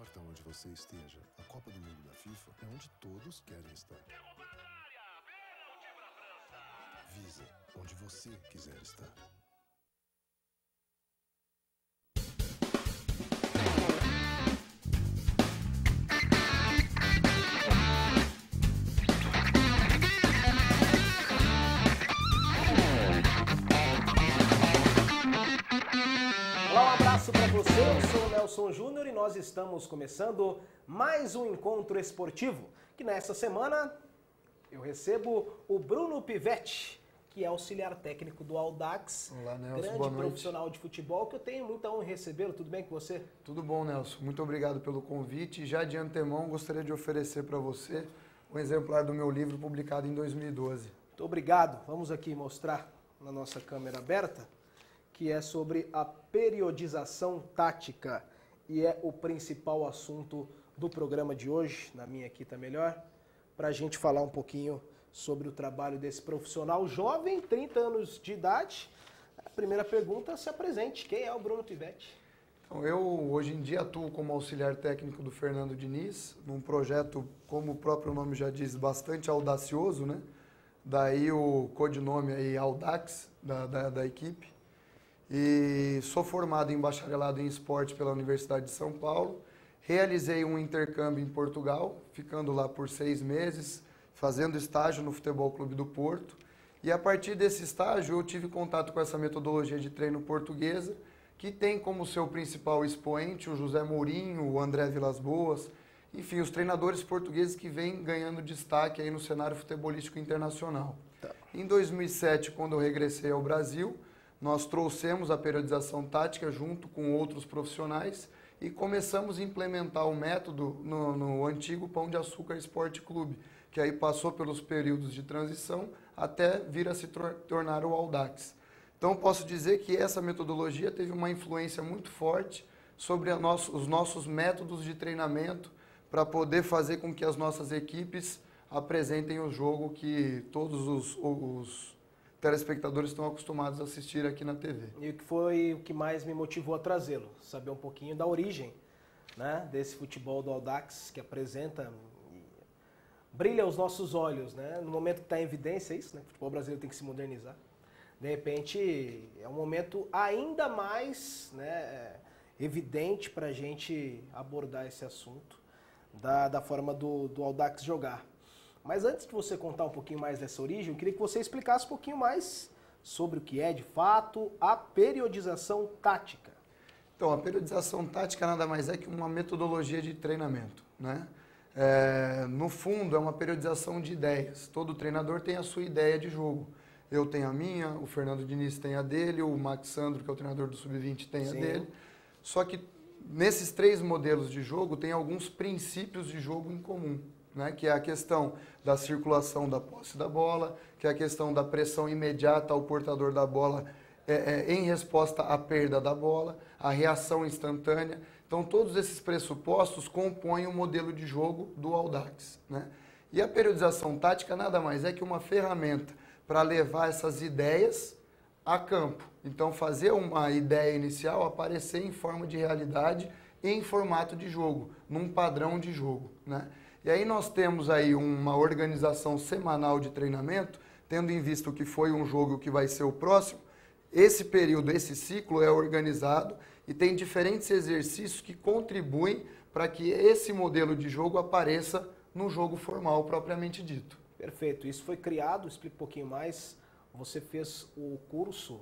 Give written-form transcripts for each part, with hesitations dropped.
importa onde você esteja, a Copa do Mundo da FIFA é onde todos querem estar. Visa, onde você quiser estar. Olá, um abraço para você, eu sou o Nelson Júnior e nós estamos começando mais um encontro esportivo, que nesta semana eu recebo o Bruno Pivetti, que é auxiliar técnico do Audax. Olá, Nelson, grande boa noite. profissional de futebol, que eu tenho muita honra em recebê-lo. Tudo bem com você? Tudo bom, Nelson. Muito obrigado pelo convite. Já de antemão, gostaria de oferecer para você um exemplar do meu livro publicado em 2012. Muito obrigado. Vamos aqui mostrar na nossa câmera aberta, que é sobre a periodização tática e é o principal assunto do programa de hoje, na minha aqui tá melhor, para a gente falar um pouquinho sobre o trabalho desse profissional jovem, 30 anos de idade. A primeira pergunta, se apresente, quem é o Bruno Pivetti? Então, eu hoje em dia atuo como auxiliar técnico do Fernando Diniz, num projeto, como o próprio nome já diz, bastante audacioso, né? Daí o codinome aí Audax da equipe. E sou formado em bacharelado em esporte pela Universidade de São Paulo. Realizei um intercâmbio em Portugal, ficando lá por 6 meses, fazendo estágio no Futebol Clube do Porto. E a partir desse estágio eu tive contato com essa metodologia de treino portuguesa, que tem como seu principal expoente o José Mourinho, o André Vilas-Boas, enfim, os treinadores portugueses que vêm ganhando destaque aí no cenário futebolístico internacional. Em 2007, quando eu regressei ao Brasil, nós trouxemos a periodização tática junto com outros profissionais e começamos a implementar o método no antigo Pão de Açúcar Esporte Clube, que aí passou pelos períodos de transição até vir a se tornar o Audax. Então, posso dizer que essa metodologia teve uma influência muito forte sobre os nossos métodos de treinamento para poder fazer com que as nossas equipes apresentem o jogo que todos os telespectadores estão acostumados a assistir aqui na TV. E o que foi o que mais me motivou a trazê-lo? Saber um pouquinho da origem, né, desse futebol do Audax que apresenta, brilha aos nossos olhos, né? No momento que está em evidência isso, né? O futebol brasileiro tem que se modernizar. De repente é um momento ainda mais, né, evidente para a gente abordar esse assunto da forma do Audax jogar. Mas antes de você contar um pouquinho mais dessa origem, eu queria que você explicasse um pouquinho mais sobre o que é, de fato, a periodização tática. Então, a periodização tática nada mais é que uma metodologia de treinamento, né? No fundo, é uma periodização de ideias. Todo treinador tem a sua ideia de jogo. Eu tenho a minha, o Fernando Diniz tem a dele, o Max Sandro, que é o treinador do Sub-20, tem a dele. Só que nesses 3 modelos de jogo, tem alguns princípios de jogo em comum, né? Que é a questão da circulação da posse da bola, que é a questão da pressão imediata ao portador da bola em resposta à perda da bola, a reação instantânea. Então, todos esses pressupostos compõem o modelo de jogo do Audax, né? E a periodização tática nada mais é que uma ferramenta para levar essas ideias a campo. Então, fazer uma ideia inicial aparecer em forma de realidade e em formato de jogo, num padrão de jogo, né? E aí nós temos aí uma organização semanal de treinamento, tendo em vista o que foi um jogo e o que vai ser o próximo. Esse período, esse ciclo é organizado e tem diferentes exercícios que contribuem para que esse modelo de jogo apareça no jogo formal propriamente dito. Perfeito. Isso foi criado, explica um pouquinho mais. Você fez o curso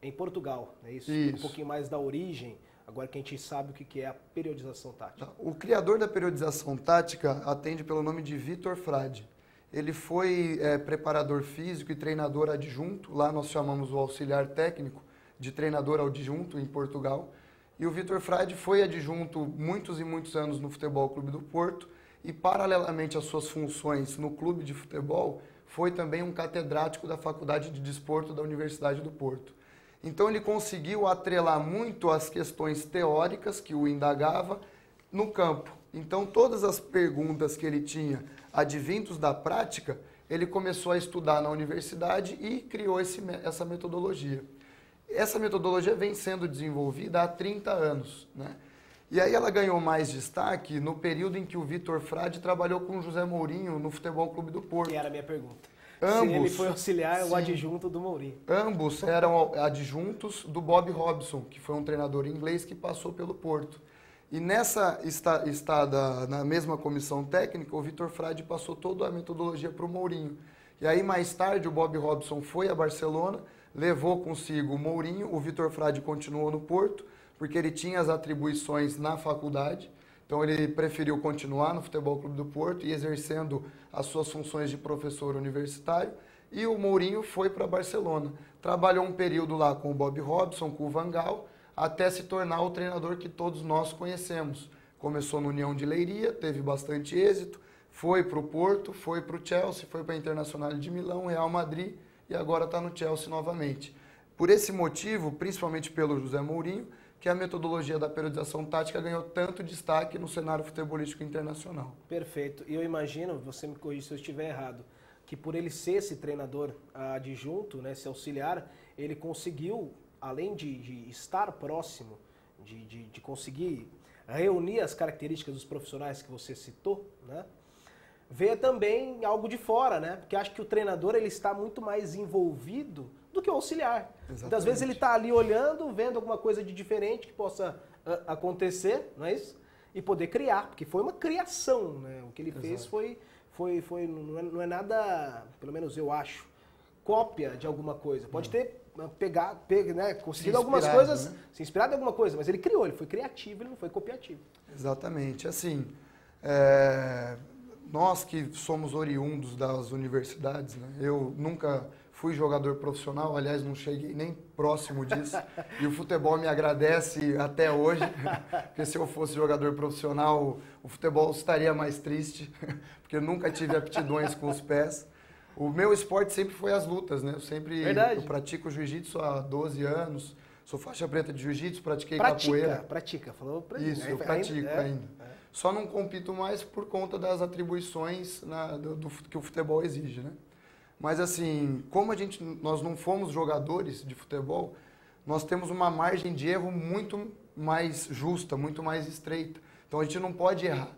em Portugal, não é isso? Isso. Um pouquinho mais da origem, agora que a gente sabe o que é a periodização tática. O criador da periodização tática atende pelo nome de Vitor Frade. Ele foi preparador físico e treinador adjunto, lá nós chamamos o auxiliar técnico de treinador adjunto em Portugal. E o Vitor Frade foi adjunto muitos e muitos anos no Futebol Clube do Porto e, paralelamente às suas funções no clube de futebol, foi também um catedrático da Faculdade de Desporto da Universidade do Porto. Então ele conseguiu atrelar muito as questões teóricas que o indagava no campo. Então todas as perguntas que ele tinha advindos da prática, ele começou a estudar na universidade e criou essa metodologia. Essa metodologia vem sendo desenvolvida há 30 anos, né? E aí ela ganhou mais destaque no período em que o Vitor Frade trabalhou com o José Mourinho no Futebol Clube do Porto. Que era a minha pergunta. Ambos, se ele foi auxiliar ou sim, adjunto do Mourinho. Ambos eram adjuntos do Bob Robson, que foi um treinador inglês que passou pelo Porto. E nessa estada na mesma comissão técnica, o Vitor Frade passou toda a metodologia para o Mourinho. E aí, mais tarde, o Bob Robson foi a Barcelona, levou consigo o Mourinho, o Vitor Frade continuou no Porto, porque ele tinha as atribuições na faculdade, então ele preferiu continuar no Futebol Clube do Porto e exercendo as suas funções de professor universitário, e o Mourinho foi para Barcelona. Trabalhou um período lá com o Bob Robson, com o Van Gaal, até se tornar o treinador que todos nós conhecemos. Começou no União de Leiria, teve bastante êxito, foi para o Porto, foi para o Chelsea, foi para a Internacional de Milão, Real Madrid e agora está no Chelsea novamente. Por esse motivo, principalmente pelo José Mourinho, que a metodologia da periodização tática ganhou tanto destaque no cenário futebolístico internacional. Perfeito. E eu imagino, você me corrija se eu estiver errado, que por ele ser esse treinador adjunto, né, esse auxiliar, ele conseguiu, além de estar próximo, de conseguir reunir as características dos profissionais que você citou, né, ver também algo de fora, né? Porque acho que o treinador ele está muito mais envolvido do que o auxiliar. Exatamente. Muitas vezes ele está ali olhando, vendo alguma coisa de diferente que possa acontecer, não é isso? E poder criar, porque foi uma criação, né? O que ele fez não é nada, pelo menos eu acho, cópia de alguma coisa. Pode ter né, conseguido algumas coisas, né? Se inspirado em alguma coisa, mas ele criou, ele foi criativo, ele não foi copiativo. Exatamente. Assim, nós que somos oriundos das universidades, né? Eu nunca fui jogador profissional, aliás, não cheguei nem próximo disso. E o futebol me agradece até hoje, porque se eu fosse jogador profissional, o futebol estaria mais triste, porque eu nunca tive aptidões com os pés. O meu esporte sempre foi as lutas, né? Eu pratico jiu-jitsu há 12 anos, sou faixa preta de jiu-jitsu, pratiquei capoeira. Falou pra Isso, eu pratico ainda. Só não compito mais por conta das atribuições que o futebol exige, né? Mas assim, como nós não fomos jogadores de futebol, nós temos uma margem de erro muito mais justa, muito mais estreita. Então a gente não pode errar.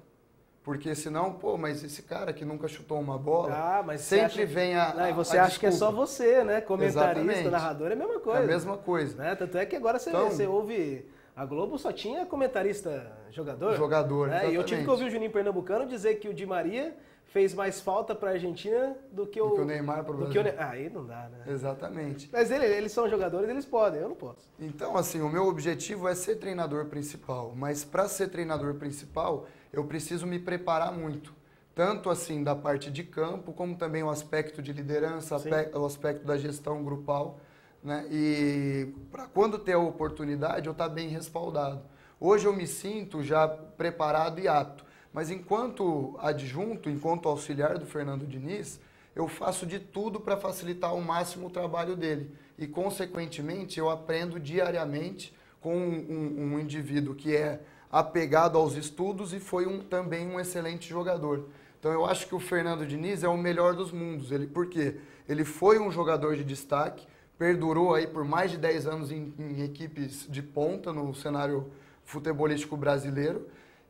Porque senão, mas esse cara que nunca chutou uma bola, mas sempre vem a Não, e você acha que é só você, né? Comentarista, exatamente. Narrador, é a mesma coisa. É a mesma coisa. Né? Tanto é que agora você ouve... A Globo só tinha comentarista jogador. Jogador, né? E eu tive que ouvir o Juninho Pernambucano dizer que o Di Maria fez mais falta para a Argentina do que o Neymar para o Brasil. Aí não dá, né? Exatamente. Mas eles são jogadores, eles podem, eu não posso. Então, assim, o meu objetivo é ser treinador principal. Mas para ser treinador principal, eu preciso me preparar muito. Tanto assim da parte de campo, como também o aspecto de liderança, o aspecto da gestão grupal. Né? E para quando ter a oportunidade, eu estar bem respaldado. Hoje eu me sinto já preparado e apto. Mas enquanto adjunto, enquanto auxiliar do Fernando Diniz, eu faço de tudo para facilitar ao máximo o trabalho dele. E, consequentemente, eu aprendo diariamente com um indivíduo que é apegado aos estudos e foi também um excelente jogador. Então, eu acho que o Fernando Diniz é o melhor dos mundos. Por quê? Ele foi um jogador de destaque, perdurou aí por mais de 10 anos em equipes de ponta no cenário futebolístico brasileiro,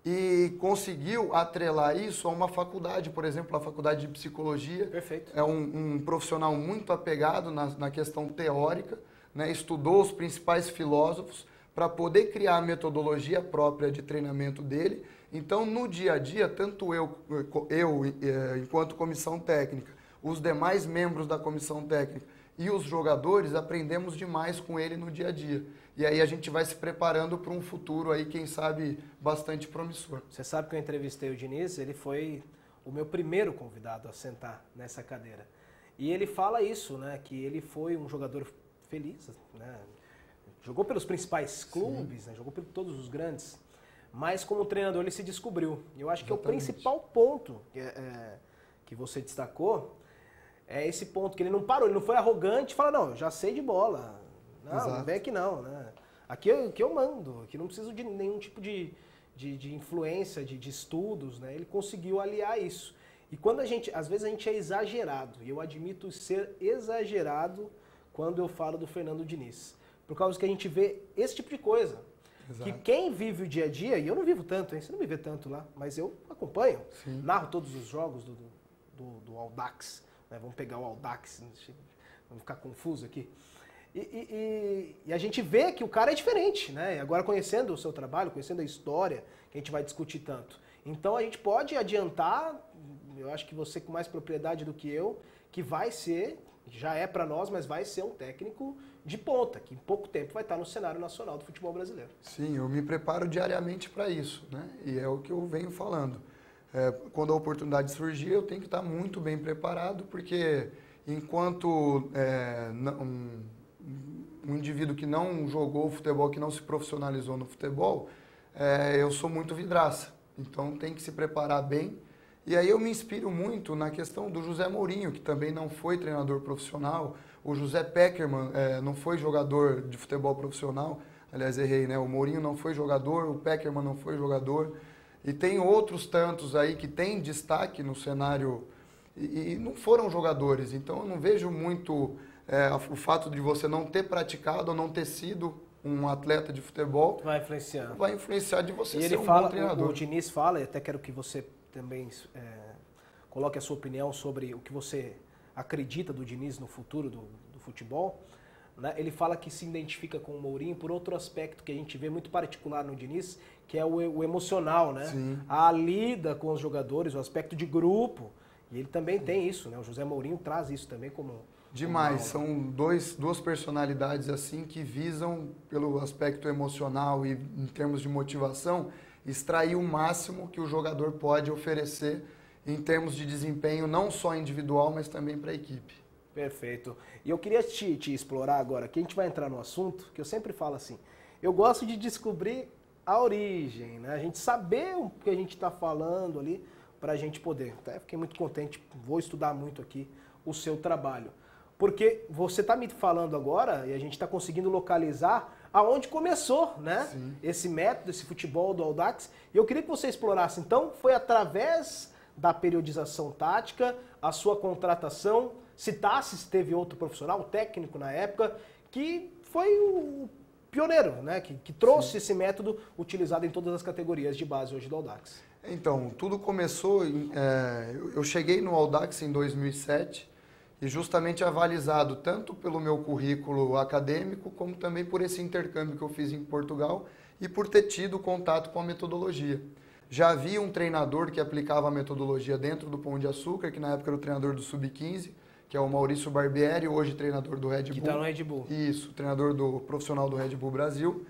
e conseguiu atrelar isso a uma faculdade, por exemplo, a faculdade de psicologia. Perfeito. É um profissional muito apegado na questão teórica, né? Estudou os principais filósofos para poder criar a metodologia própria de treinamento dele. Então, no dia a dia, tanto eu enquanto comissão técnica, os demais membros da comissão técnica e os jogadores aprendemos demais com ele no dia a dia. E aí a gente vai se preparando para um futuro aí, quem sabe, bastante promissor. Você sabe que eu entrevistei o Diniz, ele foi o meu primeiro convidado a sentar nessa cadeira. E ele fala isso, né, que ele foi um jogador feliz, né, jogou pelos principais clubes, né, jogou por todos os grandes, mas como treinador ele se descobriu. E eu acho que o principal ponto que você destacou é esse ponto, que ele não parou, ele não foi arrogante e fala, não, eu já sei de bola. Não vem aqui não, né? Aqui eu mando, aqui não preciso de nenhum tipo de influência, de estudos, né? Ele conseguiu aliar isso. E quando às vezes a gente é exagerado, e eu admito ser exagerado quando eu falo do Fernando Diniz, por causa que a gente vê esse tipo de coisa. Exato. que quem vive o dia a dia, e eu não vivo tanto, hein? Você não me vê tanto lá, mas eu acompanho, Sim. narro todos os jogos do Audax, né? Vamos pegar o Audax, vamos ficar confuso aqui. E a gente vê que o cara é diferente, né? Agora conhecendo o seu trabalho, conhecendo a história, que a gente vai discutir tanto. Então a gente pode adiantar, eu acho que você com mais propriedade do que eu, que vai ser, já é para nós, mas vai ser um técnico de ponta, que em pouco tempo vai estar no cenário nacional do futebol brasileiro. Sim, eu me preparo diariamente para isso, né? E é o que eu venho falando. Quando a oportunidade surgir, eu tenho que estar muito bem preparado, porque enquanto um indivíduo que não jogou futebol, que não se profissionalizou no futebol, eu sou muito vidraça. Então tem que se preparar bem. E aí eu me inspiro muito na questão do José Mourinho, que também não foi treinador profissional. O José Pekerman não foi jogador de futebol profissional. Aliás, errei, né? O Mourinho não foi jogador, o Pekerman não foi jogador. E tem outros tantos aí que têm destaque no cenário e não foram jogadores. Então eu não vejo muito o fato de você não ter praticado ou não ter sido um atleta de futebol. Vai influenciar. Vai influenciar de você ser um fala, bom treinador. O Diniz fala, e até quero que você também coloque a sua opinião sobre o que você acredita do Diniz no futuro do futebol. Né? Ele fala que se identifica com o Mourinho por outro aspecto que a gente vê muito particular no Diniz, que é o emocional, né? Sim. A lida com os jogadores, o aspecto de grupo. E ele também tem isso, né? O José Mourinho traz isso também como... Demais, são duas personalidades assim que visam, pelo aspecto emocional e em termos de motivação, extrair o máximo que o jogador pode oferecer em termos de desempenho, não só individual, mas também para a equipe. Perfeito. E eu queria te explorar agora, que a gente vai entrar no assunto, que eu sempre falo assim, eu gosto de descobrir a origem, né? A gente saber o que a gente está falando ali, para a gente poder. Até fiquei muito contente, vou estudar muito aqui o seu trabalho. Porque você está me falando agora, e a gente está conseguindo localizar aonde começou, né? Sim. Esse método, esse futebol do Audax. E eu queria que você explorasse. Então, foi através da periodização tática, a sua contratação, se teve outro profissional, o técnico na época, que foi o pioneiro, né? Que trouxe Sim. esse método utilizado em todas as categorias de base hoje do Audax. Então, tudo começou, eu cheguei no Audax em 2007, e justamente avalizado tanto pelo meu currículo acadêmico, como também por esse intercâmbio que eu fiz em Portugal e por ter tido contato com a metodologia. Já havia um treinador que aplicava a metodologia dentro do Pão de Açúcar, que na época era o treinador do Sub-15, que é o Maurício Barbieri, hoje treinador do Red Bull. Que está no Red Bull. Isso, treinador profissional do Red Bull Brasil.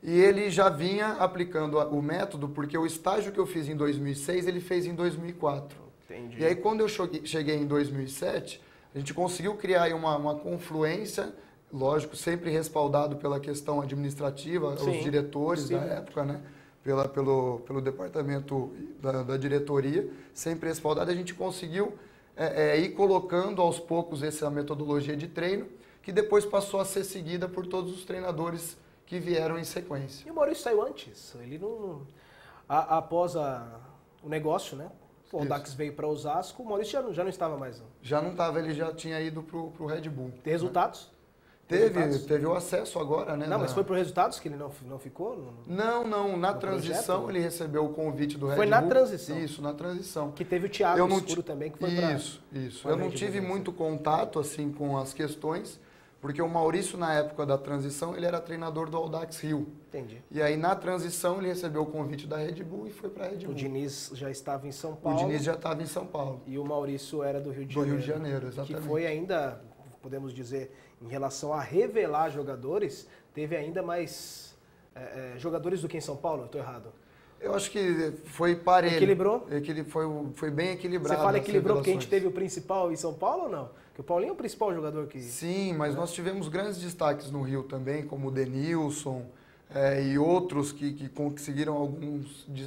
E ele já vinha aplicando o método, porque o estágio que eu fiz em 2006, ele fez em 2004. Entendi. E aí, quando eu cheguei em 2007... a gente conseguiu criar aí uma confluência, lógico, sempre respaldado pela questão administrativa, Sim, os diretores da época, né? Pelo departamento da diretoria, sempre respaldado. A gente conseguiu ir colocando aos poucos essa metodologia de treino, que depois passou a ser seguida por todos os treinadores que vieram em sequência. E o Maurício saiu antes, ele não... Após o negócio, né? O Audax veio para Osasco, o Maurício já não estava mais. Não. Já não estava, ele já tinha ido para o Red Bull. Tem resultados? Teve o acesso agora, né? Não, mas foi por resultados que ele não ficou? Não. Na transição ele recebeu o convite do Red Bull. Foi na transição? Isso, na transição. Que teve o Thiago Escuro também, que foi para... Isso. Eu não tive muito contato, assim, com as questões, porque o Maurício, na época da transição, ele era treinador do Audax Rio. Entendi. E aí, na transição, ele recebeu o convite da Red Bull e foi para a Red Bull. O Diniz já estava em São Paulo. O Diniz já estava em São Paulo. E o Maurício era do Rio de Do Janeiro. Rio de Janeiro, exatamente. Que foi ainda, podemos dizer, em relação a revelar jogadores, teve ainda mais jogadores do que em São Paulo? Eu estou errado? Eu acho que foi parelho. Equilibrou? Foi bem equilibrado. Você fala equilibrou porque a gente teve o principal em São Paulo ou não? Porque o Paulinho é o principal jogador que... Sim, mas nós tivemos grandes destaques no Rio também, como o Denilson e outros que conseguiram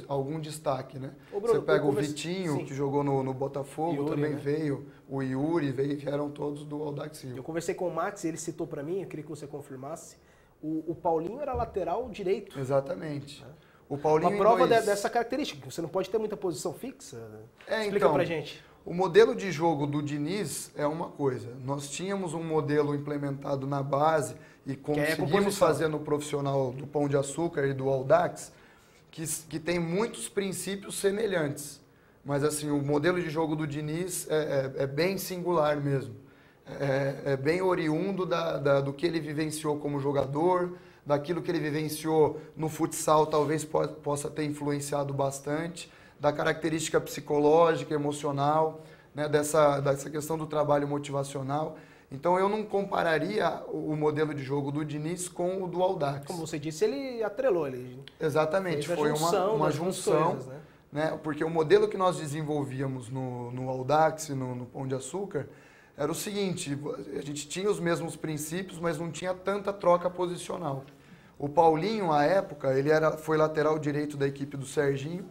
algum destaque, né? Bruno, você pega o Vitinho, Sim. que jogou no Botafogo, Yuri, também né? veio. O Yuri vieram todos do Audax Rio. Eu conversei com o Max e ele citou para mim, eu queria que você confirmasse, o Paulinho era lateral direito. Exatamente. É. O Paulinho Uma prova dessa característica, você não pode ter muita posição fixa. Explica então, pra gente. O modelo de jogo do Diniz é uma coisa. Nós tínhamos um modelo implementado na base e conseguimos fazer no profissional do Pão de Açúcar e do Audax, que tem muitos princípios semelhantes. Mas assim, o modelo de jogo do Diniz é bem singular mesmo. É bem oriundo do que ele vivenciou como jogador, daquilo que ele vivenciou no futsal, talvez possa ter influenciado bastante, da característica psicológica, emocional, né, dessa questão do trabalho motivacional. Então eu não compararia o modelo de jogo do Diniz com o do Audax. Como você disse, ele atrelou. Exatamente, foi uma junção, coisas, né? Porque o modelo que nós desenvolvíamos no Audax, no Pão de Açúcar, era o seguinte: a gente tinha os mesmos princípios, mas não tinha tanta troca posicional. O Paulinho, à época, foi lateral direito da equipe do Serginho.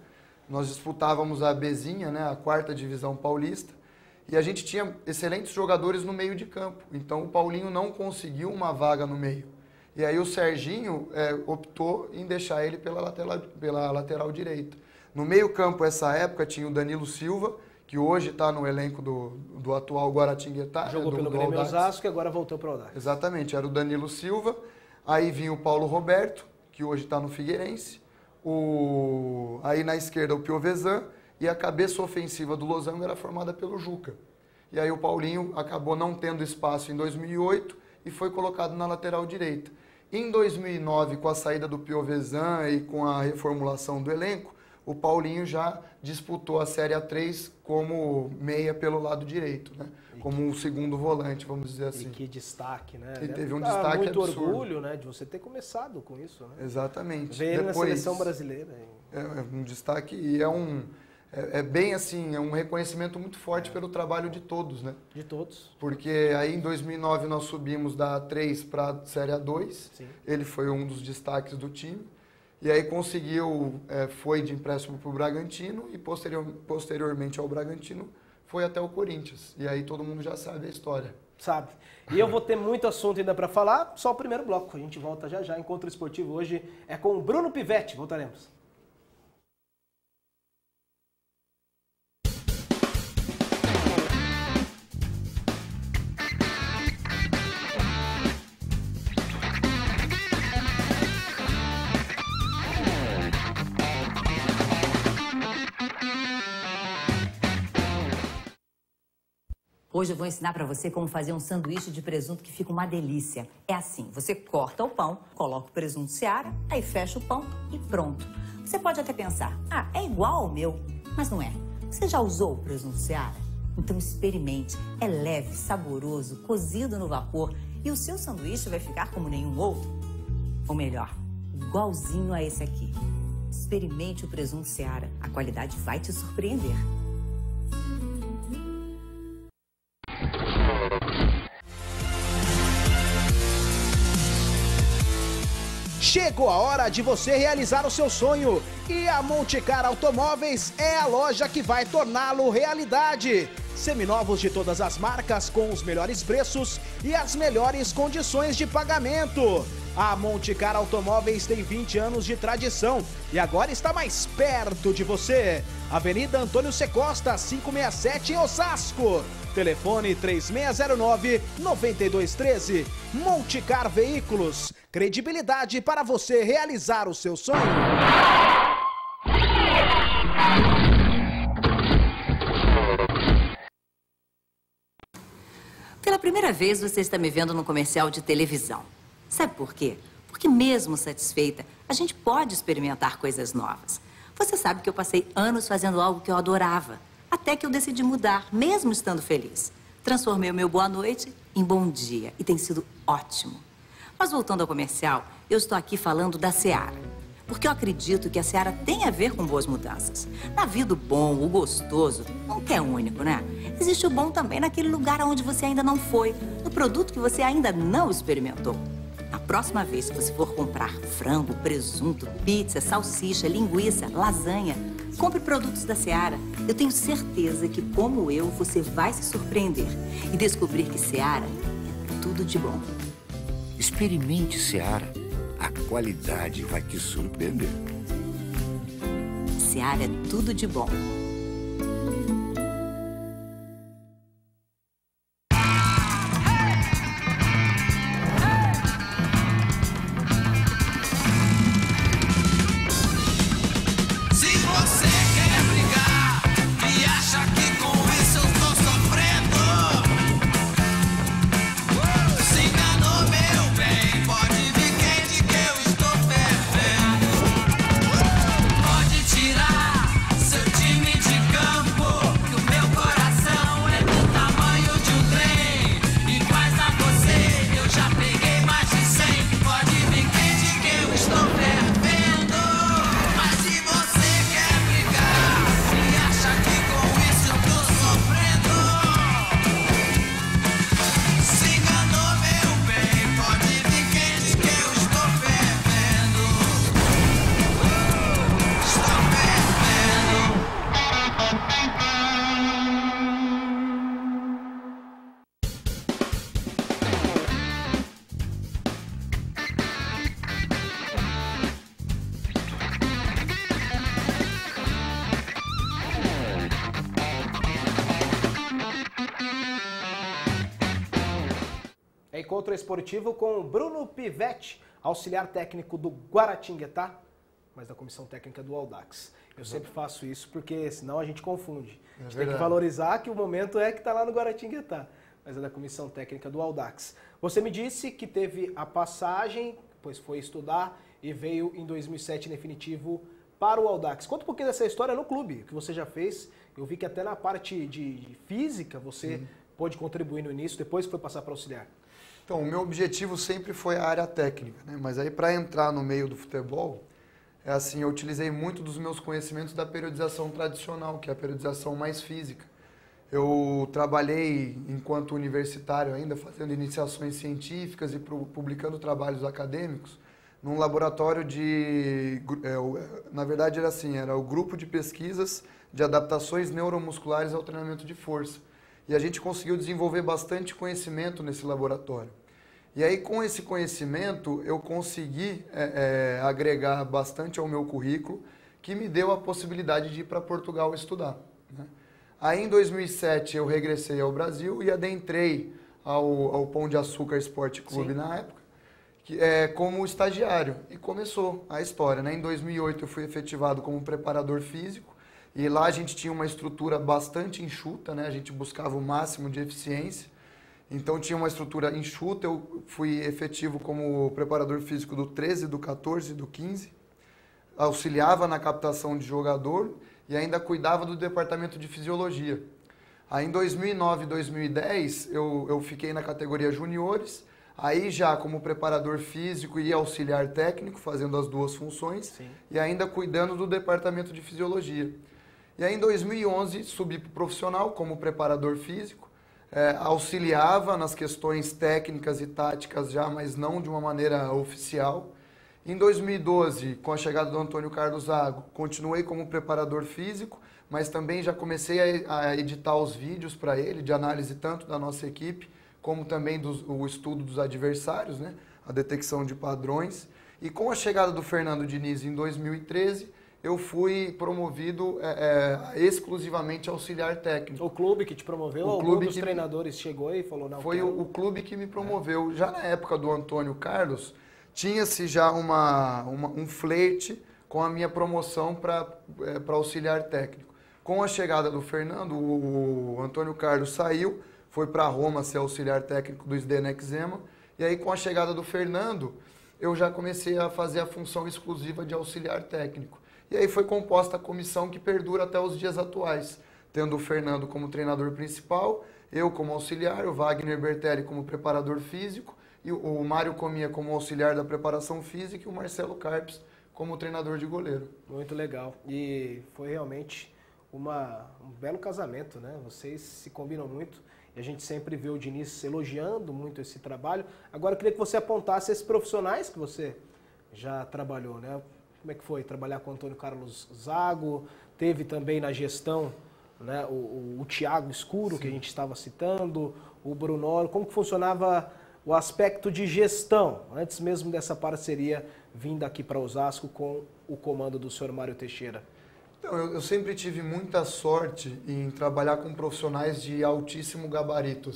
Nós disputávamos a Bzinha, né, a 4ª divisão paulista, e a gente tinha excelentes jogadores no meio de campo. Então o Paulinho não conseguiu uma vaga no meio. E aí o Serginho optou em deixar ele pela lateral direita. No meio campo, essa época, tinha o Danilo Silva, que hoje está no elenco do atual Guaratinguetá. Jogou pelo Grêmio Osasco e agora voltou para o Audax. Exatamente, era o Danilo Silva. Aí vinha o Paulo Roberto, que hoje está no Figueirense. Aí na esquerda o Piovesan, e a cabeça ofensiva do Losango era formada pelo Juca. E aí o Paulinho acabou não tendo espaço em 2008 e foi colocado na lateral direita. Em 2009, com a saída do Piovesan e com a reformulação do elenco, o Paulinho já disputou a Série A3 como meia pelo lado direito, né? Como um segundo volante, vamos dizer assim. E que destaque, né? E teve um destaque muito absurdo. Orgulho, né, de você ter começado com isso, né? Exatamente. Ver ele na seleção brasileira. É um destaque e é bem assim, é um reconhecimento muito forte pelo trabalho de todos, né? De todos. Porque aí em 2009 nós subimos da A3 para a Série A2. Sim. Ele foi um dos destaques do time. E aí foi de empréstimo para o Bragantino e posteriormente ao Bragantino foi até o Corinthians. E aí todo mundo já sabe a história. Sabe. E eu vou ter muito assunto ainda para falar, só o primeiro bloco. A gente volta já já. Encontro Esportivo hoje é com o Bruno Pivetti. Voltaremos. Hoje eu vou ensinar para você como fazer um sanduíche de presunto que fica uma delícia. É assim, você corta o pão, coloca o presunto Seara, aí fecha o pão e pronto. Você pode até pensar, é igual ao meu, mas não é. Você já usou o presunto Seara? Então experimente, é leve, saboroso, cozido no vapor e o seu sanduíche vai ficar como nenhum outro. Ou melhor, igualzinho a esse aqui. Experimente o presunto Seara, a qualidade vai te surpreender. Chegou a hora de você realizar o seu sonho e a Montecar Automóveis é a loja que vai torná-lo realidade. Seminovos de todas as marcas com os melhores preços e as melhores condições de pagamento. A Montecar Automóveis tem 20 anos de tradição e agora está mais perto de você. Avenida Antônio C. Costa, 567 em Osasco. Telefone 3609-9213. Montecar Veículos. Credibilidade para você realizar o seu sonho. Pela primeira vez você está me vendo no comercial de televisão. Sabe por quê? Porque mesmo satisfeita, a gente pode experimentar coisas novas. Você sabe que eu passei anos fazendo algo que eu adorava. Até que eu decidi mudar, mesmo estando feliz. Transformei o meu boa noite em bom dia e tem sido ótimo. Mas voltando ao comercial, eu estou aqui falando da Seara. Porque eu acredito que a Seara tem a ver com boas mudanças. Na vida, o bom, o gostoso, nunca é único, né? Existe o bom também naquele lugar onde você ainda não foi, no produto que você ainda não experimentou. Na próxima vez que você for comprar frango, presunto, pizza, salsicha, linguiça, lasanha, compre produtos da Seara. Eu tenho certeza que, como eu, você vai se surpreender e descobrir que Seara é tudo de bom. Experimente Seara. A qualidade vai te surpreender. Seara é tudo de bom. encontro esportivo com Bruno Pivetti, auxiliar técnico do Guaratinguetá, mas da comissão técnica do Audax. Eu sempre faço isso porque senão a gente confunde. A gente tem que valorizar que o momento é que está lá no Guaratinguetá, mas é da comissão técnica do Audax. Você me disse que teve a passagem, pois foi estudar e veio em 2007 em definitivo para o Audax. Conta um pouquinho dessa história no clube, que você já fez. Eu vi que até na parte de física você pôde contribuir no início, depois que foi passar para auxiliar. Então, o meu objetivo sempre foi a área técnica, né? Mas aí para entrar no meio do futebol, eu utilizei muito dos meus conhecimentos da periodização tradicional, que é a periodização mais física. Eu trabalhei enquanto universitário ainda, fazendo iniciações científicas e publicando trabalhos acadêmicos num laboratório na verdade era o grupo de pesquisas de adaptações neuromusculares ao treinamento de força. E a gente conseguiu desenvolver bastante conhecimento nesse laboratório. E aí, com esse conhecimento, eu consegui agregar bastante ao meu currículo, que me deu a possibilidade de ir para Portugal estudar, né? Aí, em 2007, eu regressei ao Brasil e adentrei ao Pão de Açúcar Esporte Clube, na época, como estagiário. E começou a história, né? Em 2008, eu fui efetivado como preparador físico, e lá a gente tinha uma estrutura bastante enxuta, né? A gente buscava o máximo de eficiência. Então tinha uma estrutura enxuta, eu fui efetivo como preparador físico do 13, do 14 e do 15, auxiliava na captação de jogador e ainda cuidava do departamento de fisiologia. Aí em 2009 e 2010 eu fiquei na categoria juniores, aí já como preparador físico e auxiliar técnico, fazendo as duas funções, e ainda cuidando do departamento de fisiologia. E aí em 2011 subi para o profissional como preparador físico, auxiliava nas questões técnicas e táticas já, mas não de uma maneira oficial. Em 2012, com a chegada do Antônio Carlos Zago, continuei como preparador físico, mas também já comecei a editar os vídeos para ele, de análise tanto da nossa equipe, como também o estudo dos adversários, né? A detecção de padrões. E com a chegada do Fernando Diniz em 2013, eu fui promovido exclusivamente auxiliar técnico. O clube que te promoveu, algum dos treinadores chegou e falou não. Foi o clube que me promoveu. Já na época do Antônio Carlos, tinha-se já um flerte com a minha promoção para auxiliar técnico. Com a chegada do Fernando, o Antônio Carlos saiu, foi para Roma ser auxiliar técnico do SDN Exema, e aí com a chegada do Fernando, eu já comecei a fazer a função exclusiva de auxiliar técnico. E aí foi composta a comissão que perdura até os dias atuais, tendo o Fernando como treinador principal, eu como auxiliar, o Wagner Bertelli como preparador físico, e o Mário Comia como auxiliar da preparação física e o Marcelo Carpes como treinador de goleiro. Muito legal. E foi realmente um belo casamento, né? Vocês se combinam muito e a gente sempre vê o Diniz elogiando muito esse trabalho. Agora eu queria que você apontasse esses profissionais que você já trabalhou, né? Como é que foi trabalhar com o Antônio Carlos Zago? Teve também na gestão, né, o Thiago Escuro, que a gente estava citando, o Brunoro. Como que funcionava o aspecto de gestão, antes mesmo dessa parceria vinda aqui para Osasco com o comando do senhor Mário Teixeira? Então, eu sempre tive muita sorte em trabalhar com profissionais de altíssimo gabarito.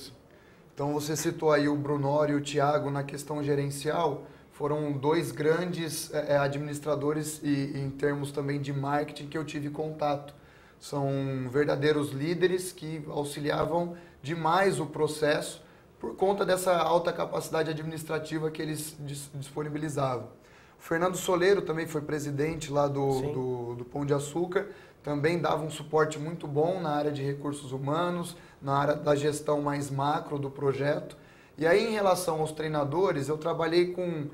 Então, você citou aí o Brunoro e o Thiago na questão gerencial. Foram dois grandes administradores e em termos também de marketing que eu tive contato. São verdadeiros líderes que auxiliavam demais o processo por conta dessa alta capacidade administrativa que eles disponibilizavam. O Fernando Soleiro também foi presidente lá do Pão de Açúcar, também dava um suporte muito bom na área de recursos humanos, na área da gestão mais macro do projeto. E aí, em relação aos treinadores, eu trabalhei com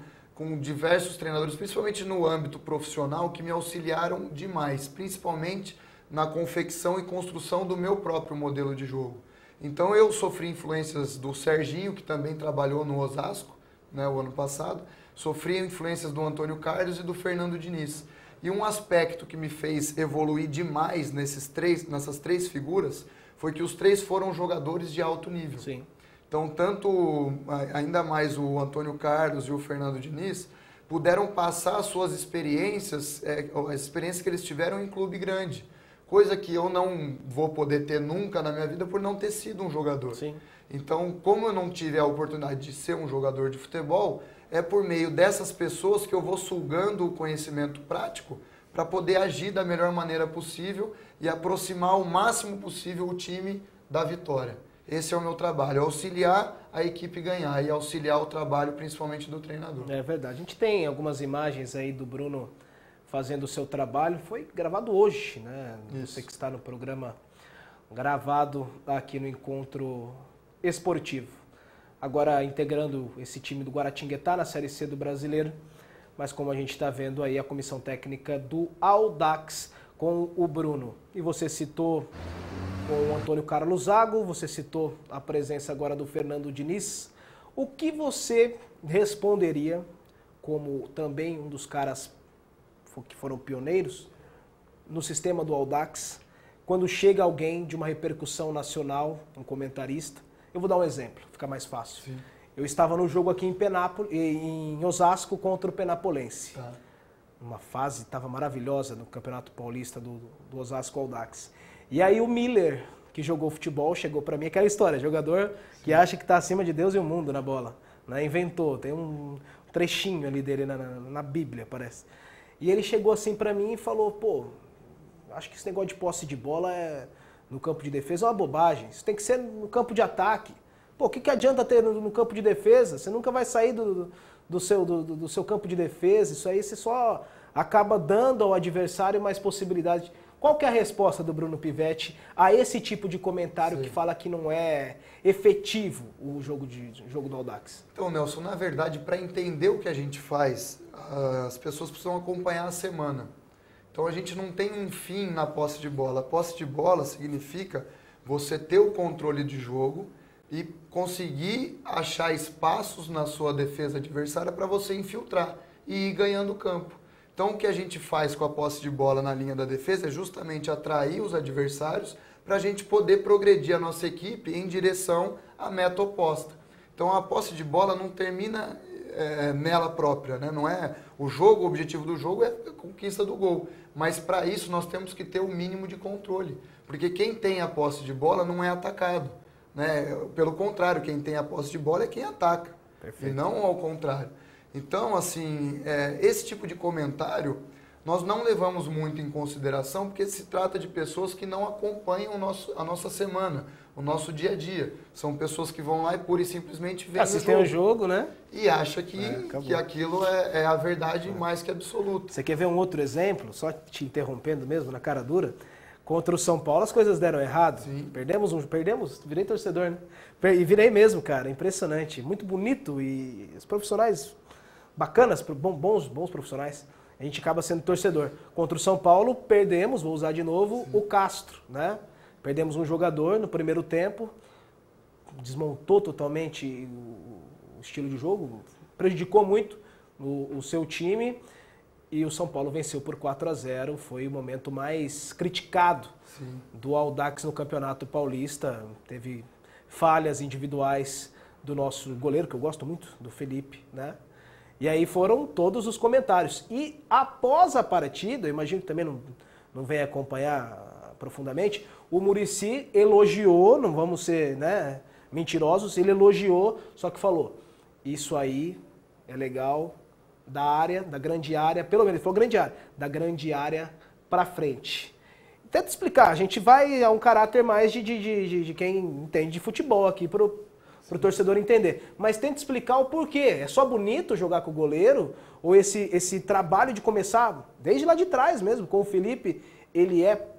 diversos treinadores, principalmente no âmbito profissional, que me auxiliaram demais, principalmente na confecção e construção do meu próprio modelo de jogo. Então eu sofri influências do Serginho, que também trabalhou no Osasco, né, o ano passado, sofri influências do Antônio Carlos e do Fernando Diniz. E um aspecto que me fez evoluir demais nessas três figuras foi que os três foram jogadores de alto nível. Sim. Então, ainda mais o Antônio Carlos e o Fernando Diniz puderam passar as suas experiências, as experiências que eles tiveram em clube grande, coisa que eu não vou poder ter nunca na minha vida por não ter sido um jogador. Sim. Então, como eu não tive a oportunidade de ser um jogador de futebol, é por meio dessas pessoas que eu vou sugando o conhecimento prático para poder agir da melhor maneira possível e aproximar o máximo possível o time da vitória. Esse é o meu trabalho, auxiliar a equipe ganhar e auxiliar o trabalho principalmente do treinador. É verdade. A gente tem algumas imagens aí do Bruno fazendo o seu trabalho. Foi gravado hoje, né? Isso. Você que está no programa gravado aqui no Encontro Esportivo. Agora integrando esse time do Guaratinguetá na Série C do Brasileiro. Mas como a gente está vendo aí a comissão técnica do Audax com o Bruno. E você citou com o Antônio Carlos Zago, você citou a presença agora do Fernando Diniz. O que você responderia, como também um dos caras que foram pioneiros no sistema do Audax, quando chega alguém de uma repercussão nacional, um comentarista? Eu vou dar um exemplo, fica mais fácil. Sim. Eu estava no jogo aqui em Osasco contra o Penapolense. Tá. Uma fase estava maravilhosa no Campeonato Paulista do Osasco Audax. E aí o Miller, que jogou futebol, chegou para mim, aquela história, jogador que acha que está acima de Deus e o mundo na bola. Né? Inventou, tem um trechinho ali dele na Bíblia, parece. E ele chegou assim para mim e falou, pô, acho que esse negócio de posse de bola no campo de defesa é uma bobagem, isso tem que ser no campo de ataque. Pô, o que adianta ter no campo de defesa? Você nunca vai sair do seu campo de defesa, isso aí você só acaba dando ao adversário mais possibilidades. Qual que é a resposta do Bruno Pivetti a esse tipo de comentário que fala que não é efetivo o jogo do Audax? Então, Nelson, na verdade, para entender o que a gente faz, as pessoas precisam acompanhar a semana. Então, a gente não tem um fim na posse de bola. A posse de bola significa você ter o controle de jogo e conseguir achar espaços na sua defesa adversária para você infiltrar e ir ganhando o campo. Então, o que a gente faz com a posse de bola na linha da defesa é justamente atrair os adversários para a gente poder progredir a nossa equipe em direção à meta oposta. Então, a posse de bola não termina nela própria, né? Não é o jogo, o objetivo do jogo é a conquista do gol. Mas, para isso, nós temos que ter o mínimo de controle. Porque quem tem a posse de bola não é atacado. Né? Pelo contrário, quem tem a posse de bola é quem ataca. Perfeito. E não ao contrário. Então, assim, esse tipo de comentário nós não levamos muito em consideração porque se trata de pessoas que não acompanham a nossa semana, o nosso dia a dia. São pessoas que vão lá e pura e simplesmente veem assistem o jogo, né? E acham que aquilo é a verdade mais que absoluta. Você quer ver um outro exemplo? Só te interrompendo mesmo, na cara dura. Contra o São Paulo as coisas deram errado. Sim. Perdemos, virei torcedor, né? E virei mesmo, cara, impressionante. Muito bonito e os profissionais bacanas, bons profissionais. A gente acaba sendo torcedor. Contra o São Paulo, perdemos, vou usar de novo, o Castro, né? Perdemos um jogador no primeiro tempo, desmontou totalmente o estilo de jogo, prejudicou muito o seu time. E o São Paulo venceu por 4-0, foi o momento mais criticado do Audax no Campeonato Paulista. Teve falhas individuais do nosso goleiro, que eu gosto muito, do Felipe, né? E aí foram todos os comentários. E após a partida, eu imagino que também não vem acompanhar profundamente, o Muricy elogiou, não vamos ser, né, mentirosos, ele elogiou, só que falou, isso aí é legal, da área, da grande área, pelo menos ele falou grande área, da grande área para frente. Tenta explicar, a gente vai a um caráter mais de quem entende de futebol aqui pro torcedor entender. Mas tenta explicar o porquê. É só bonito jogar com o goleiro? Ou esse trabalho de começar desde lá de trás mesmo, com o Felipe, ele é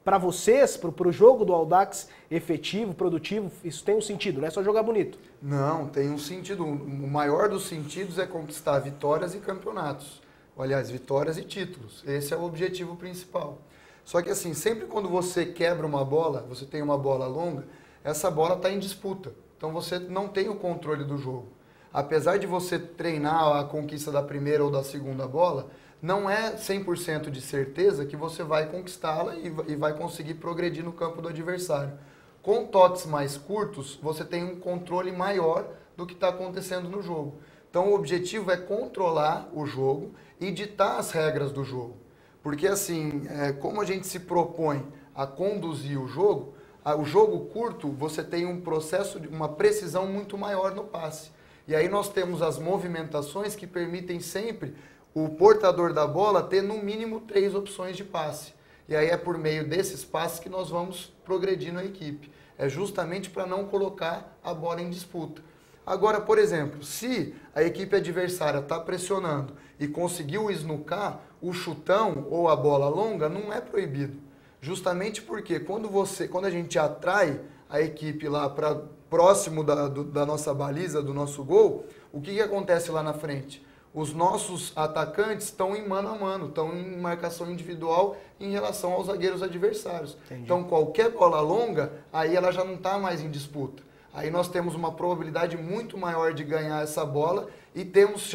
para vocês, para o jogo do Audax efetivo, produtivo, isso tem um sentido, não é só jogar bonito? Não, tem um sentido. O maior dos sentidos é conquistar vitórias e campeonatos. Aliás, vitórias e títulos. Esse é o objetivo principal. Só que assim, sempre quando você quebra uma bola, você tem uma bola longa, essa bola está em disputa. Então você não tem o controle do jogo. Apesar de você treinar a conquista da primeira ou da segunda bola, não é 100% de certeza que você vai conquistá-la e vai conseguir progredir no campo do adversário. Com toques mais curtos, você tem um controle maior do que está acontecendo no jogo. Então o objetivo é controlar o jogo e ditar as regras do jogo. Porque assim, como a gente se propõe a conduzir o jogo, O jogo curto, você tem um processo, uma precisão muito maior no passe. E aí nós temos as movimentações que permitem sempre o portador da bola ter no mínimo 3 opções de passe. E aí é por meio desses passes que nós vamos progredindo a equipe. É justamente para não colocar a bola em disputa. Agora, por exemplo, se a equipe adversária está pressionando e conseguiu esnucar, o chutão ou a bola longa não é proibido. Justamente porque quando a gente atrai a equipe lá para próximo da nossa baliza, do nosso gol, o que acontece lá na frente? Os nossos atacantes estão em mano a mano, estão em marcação individual em relação aos zagueiros adversários. Entendi. Então, qualquer bola longa, aí ela já não está mais em disputa. Aí nós temos uma probabilidade muito maior de ganhar essa bola e temos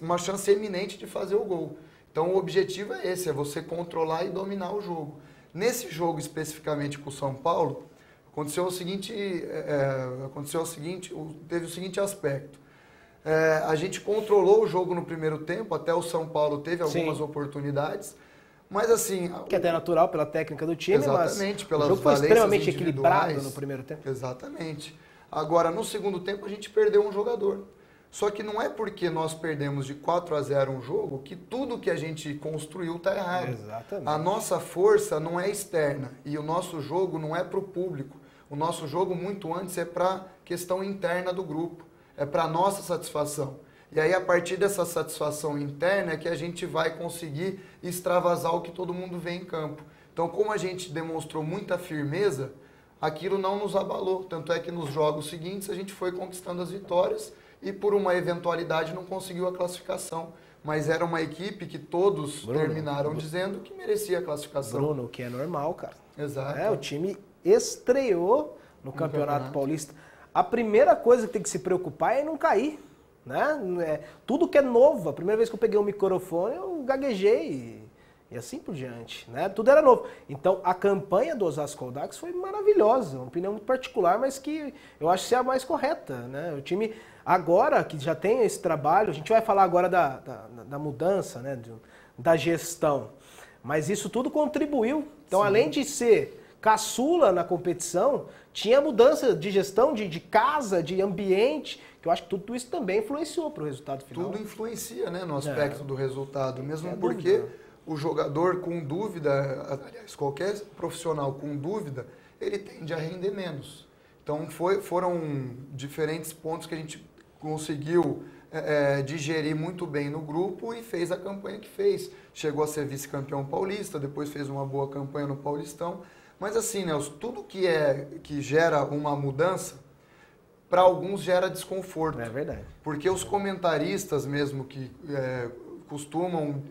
uma chance eminente de fazer o gol. Então, o objetivo é esse, é você controlar e dominar o jogo. Nesse jogo, especificamente com o São Paulo, aconteceu o seguinte, teve o seguinte aspecto. A gente controlou o jogo no primeiro tempo, até o São Paulo teve algumas oportunidades, mas assim... Que é até natural pela técnica do time, exatamente, mas pelas o jogo foi extremamente individuais. equilibrado no primeiro tempo. Exatamente. Agora, no segundo tempo, a gente perdeu um jogador. Só que não é porque nós perdemos de 4-0 um jogo que tudo que a gente construiu está errado. Exatamente. A nossa força não é externa e o nosso jogo não é para o público. O nosso jogo, muito antes, é para questão interna do grupo. É para a nossa satisfação. E aí, a partir dessa satisfação interna, é que a gente vai conseguir extravasar o que todo mundo vê em campo. Então, como a gente demonstrou muita firmeza, aquilo não nos abalou. Tanto é que nos jogos seguintes a gente foi conquistando as vitórias e por uma eventualidade não conseguiu a classificação. Mas era uma equipe que todos terminaram dizendo que merecia a classificação. Bruno, que é normal, cara. Exato. O time estreou no Campeonato Paulista. A primeira coisa que tem que se preocupar é não cair. Né? Tudo que é novo. A primeira vez que eu peguei o microfone, eu gaguejei. E assim por diante, né? Tudo era novo. Então, a campanha do Osasco Audax foi maravilhosa, uma opinião muito particular, mas que eu acho ser a mais correta, né? O time, agora que já tem esse trabalho, a gente vai falar agora da mudança, né? Da gestão, mas isso tudo contribuiu. Então, além de ser caçula na competição, tinha mudança de gestão, de casa, de ambiente, que eu acho que tudo isso também influenciou para o resultado final. Tudo influencia, né, no aspecto do resultado, mesmo porque... O jogador com dúvida, aliás, qualquer profissional com dúvida, ele tende a render menos. Então foram diferentes pontos que a gente conseguiu digerir muito bem no grupo e fez a campanha que fez. Chegou a ser vice-campeão paulista, depois fez uma boa campanha no Paulistão. Mas assim, Nelson, tudo que gera uma mudança, para alguns gera desconforto. É verdade. Porque os comentaristas mesmo que costumam...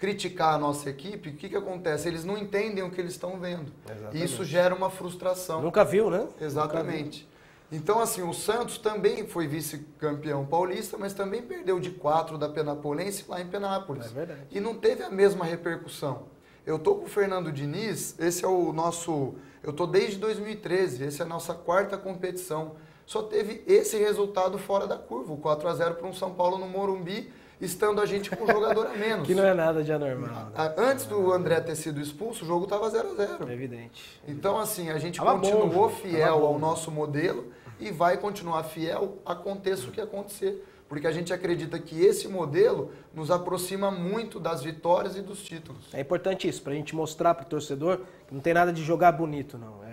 criticar a nossa equipe, o que acontece? Eles não entendem o que eles estão vendo. Exatamente. E isso gera uma frustração. Nunca viu, né? Exatamente. Então, assim, o Santos também foi vice-campeão paulista, mas também perdeu de 4 da Penapolense lá em Penápolis. É verdade. E não teve a mesma repercussão. Eu tô com o Fernando Diniz, esse é o nosso... Eu tô desde 2013, essa é a nossa 4ª competição. Só teve esse resultado fora da curva, o 4-0 para um São Paulo no Morumbi, estando a gente com um jogador a menos. Que não é nada de anormal. Né? Antes do André ter sido expulso, o jogo estava 0-0. É evidente. Então, assim, a gente continuou fiel ao nosso modelo e vai continuar fiel, aconteça o que acontecer. Porque a gente acredita que esse modelo nos aproxima muito das vitórias e dos títulos. É importante isso, para a gente mostrar para o torcedor que não tem nada de jogar bonito, não.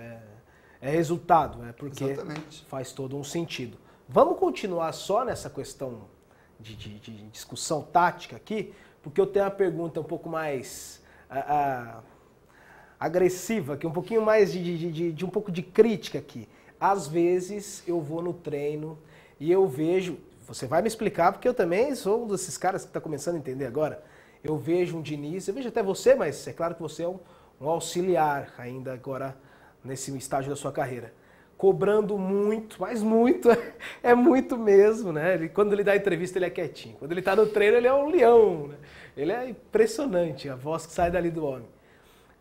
É resultado, porque Exatamente. Faz todo um sentido. Vamos continuar só nessa questão de discussão tática aqui, porque eu tenho uma pergunta um pouco mais agressiva aqui, um pouquinho mais de um pouco de crítica aqui. Às vezes eu vou no treino e eu vejo, você vai me explicar, porque eu também sou um desses caras que está começando a entender agora, eu vejo um Diniz, eu vejo até você, mas é claro que você é um auxiliar ainda agora nesse estágio da sua carreira. Cobrando muito, mas muito, é muito mesmo, né? Quando ele dá entrevista, ele é quietinho. Quando ele tá no treino, ele é um leão, né? Ele é impressionante, a voz que sai dali do homem.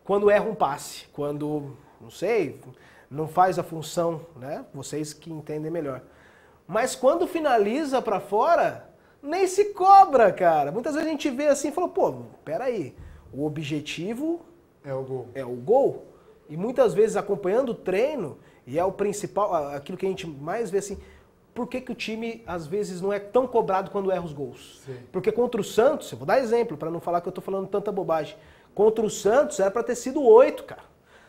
Quando erra um passe, quando, não sei, não faz a função, né? Vocês que entendem melhor. Mas quando finaliza pra fora, nem se cobra, cara. Muitas vezes a gente vê assim e fala, pô, peraí, o objetivo é o gol. É o gol. E muitas vezes acompanhando o treino, e é o principal, aquilo que a gente mais vê assim, por que o time às vezes não é tão cobrado quando erra os gols? Sim. Porque contra o Santos, eu vou dar exemplo, para não falar que eu tô falando tanta bobagem, contra o Santos era para ter sido 8, cara.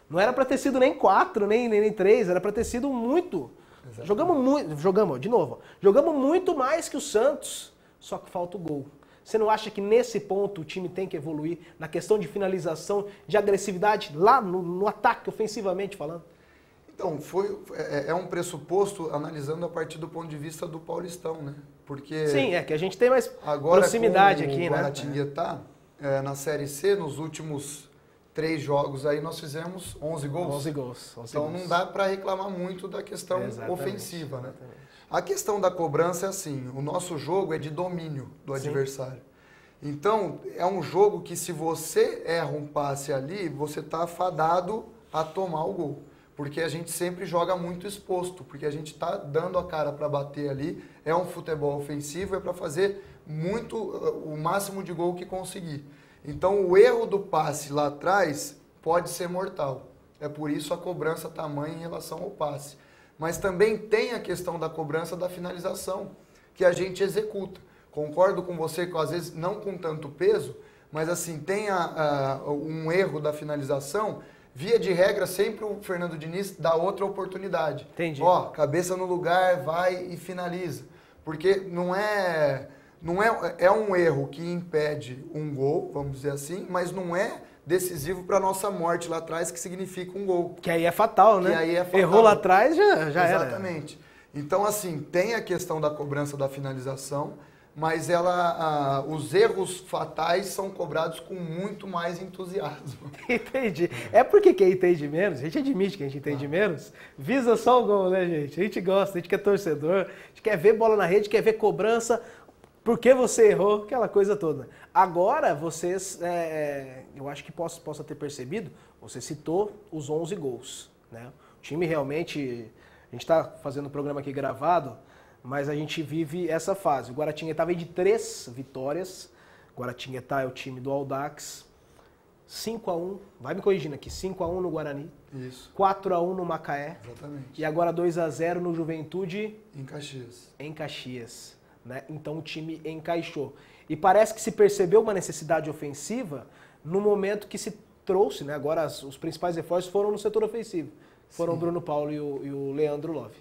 Não era para ter sido nem 4, nem 3, era para ter sido muito. Exatamente. Jogamos muito mais que o Santos, só que falta o gol. Você não acha que nesse ponto o time tem que evoluir na questão de finalização, de agressividade, lá no ataque, ofensivamente falando? Então, é um pressuposto analisando a partir do ponto de vista do Paulistão, né? Porque sim, é que a gente tem mais agora, proximidade aqui, né? Agora, o Guaratinguetá, na Série C, nos últimos 3 jogos aí, nós fizemos 11 gols. 11 gols. Então, não dá para reclamar muito da questão ofensiva, né? A questão da cobrança é assim, o nosso jogo é de domínio do adversário. Então, é um jogo que se você erra um passe ali, você está afadado a tomar o gol. Porque a gente sempre joga muito exposto, porque a gente está dando a cara para bater ali, é um futebol ofensivo, é para fazer o máximo de gol que conseguir. Então, o erro do passe lá atrás pode ser mortal. É por isso a cobrança tamanha em relação ao passe. Mas também tem a questão da cobrança da finalização, que a gente executa. Concordo com você que às vezes não com tanto peso, mas assim, tem um erro da finalização, via de regra sempre o Fernando Diniz dá outra oportunidade. Entendi. Ó, cabeça no lugar, vai e finaliza. Porque não é um erro que impede um gol, vamos dizer assim, mas não é decisivo para nossa morte lá atrás, que significa um gol. Que aí é fatal, né? Que aí é fatal. Errou lá atrás, já era. Exatamente. Então, assim, tem a questão da cobrança da finalização, mas os erros fatais são cobrados com muito mais entusiasmo. Entendi. É porque quem entende menos, a gente admite que a gente entende menos, visa só o gol, né, gente? A gente gosta, a gente quer torcedor, a gente quer ver bola na rede, quer ver cobrança, porque você errou, aquela coisa toda. Agora, vocês, eu acho que possa ter percebido, você citou os 11 gols, né? O time realmente, a gente está fazendo o programa aqui gravado, mas a gente vive essa fase. O Guaratinguetá veio de 3 vitórias. O Guaratinguetá é o time do Audax. 5-1, vai me corrigindo aqui, 5-1 no Guarani. Isso. 4-1 no Macaé. Exatamente. E agora 2-0 no Juventude. Em Caxias. Né? Então o time encaixou. E parece que se percebeu uma necessidade ofensiva no momento que se trouxe, né? Agora os principais reforços foram no setor ofensivo. Foram o Bruno Paulo e o Leandro Love.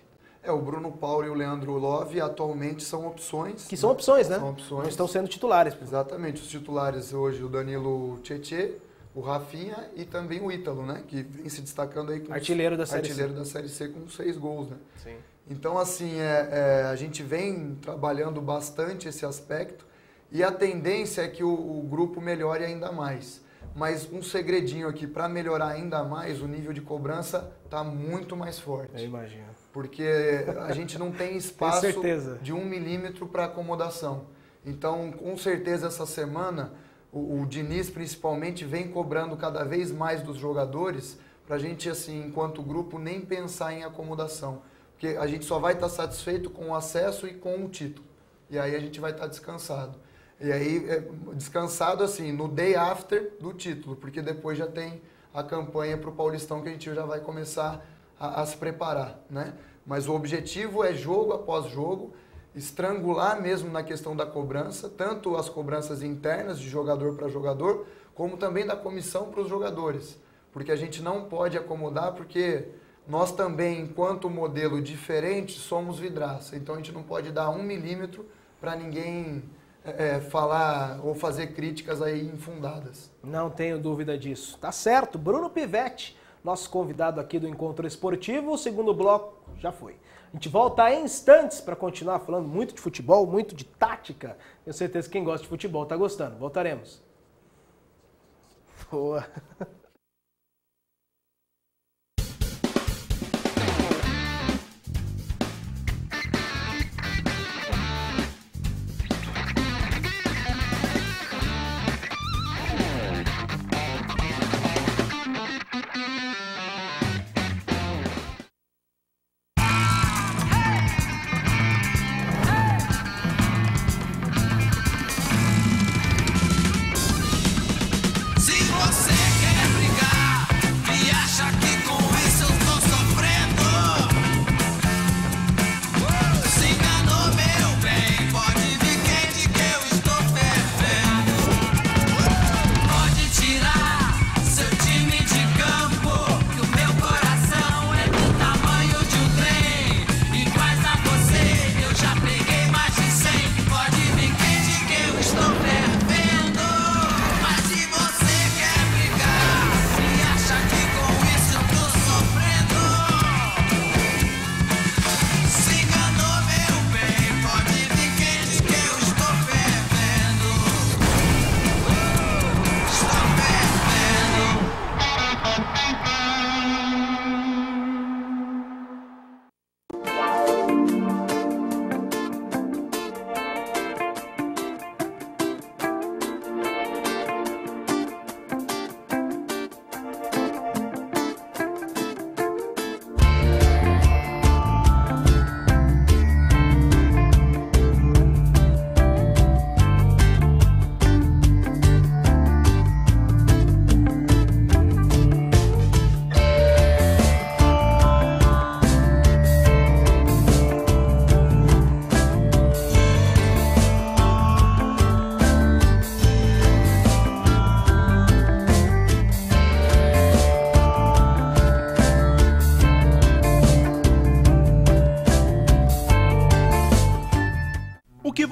O Bruno Paulo e o Leandro Love atualmente são opções. Que são opções, né? São opções. Não estão sendo titulares. Exatamente. Os titulares hoje, o Danilo Tietê, o Rafinha e também o Ítalo, né? Que vem se destacando aí com artilheiro da Série C com 6 gols, né? Sim. Então, assim, a gente vem trabalhando bastante esse aspecto e a tendência é que o grupo melhore ainda mais. Mas um segredinho aqui, para melhorar ainda mais, o nível de cobrança está muito mais forte. Eu imagino. Porque a gente não tem espaço de 1 milímetro para acomodação. Então, com certeza, essa semana, o Diniz, principalmente, vem cobrando cada vez mais dos jogadores para a gente, assim, enquanto grupo, nem pensar em acomodação. Porque a gente só vai estar satisfeito com o acesso e com o título. E aí a gente vai estar descansado. E aí, descansado assim, no day after do título, porque depois já tem a campanha para o Paulistão que a gente já vai começar a se preparar, né? Mas o objetivo é jogo após jogo, estrangular mesmo na questão da cobrança, tanto as cobranças internas de jogador para jogador, como também da comissão para os jogadores. Porque a gente não pode acomodar, porque nós também, enquanto modelo diferente, somos vidraça. Então a gente não pode dar 1 milímetro para ninguém falar ou fazer críticas aí infundadas. Não tenho dúvida disso. Tá certo. Bruno Pivetti, nosso convidado aqui do Encontro Esportivo. O segundo bloco já foi. A gente volta em instantes para continuar falando muito de futebol, muito de tática. Tenho certeza que quem gosta de futebol tá gostando. Voltaremos. Boa. Se você quer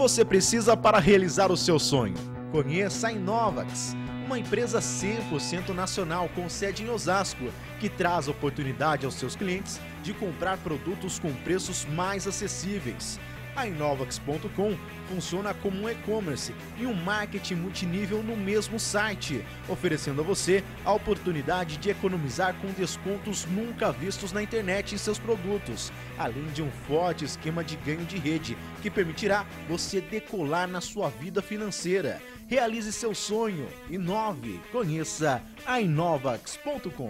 você precisa para realizar o seu sonho? Conheça a Inovax, uma empresa 100% nacional com sede em Osasco, que traz oportunidade aos seus clientes de comprar produtos com preços mais acessíveis. A Inovax.com funciona como um e-commerce e um marketing multinível no mesmo site, oferecendo a você a oportunidade de economizar com descontos nunca vistos na internet em seus produtos, além de um forte esquema de ganho de rede que permitirá você decolar na sua vida financeira. Realize seu sonho. Inove. Conheça a Inovax.com.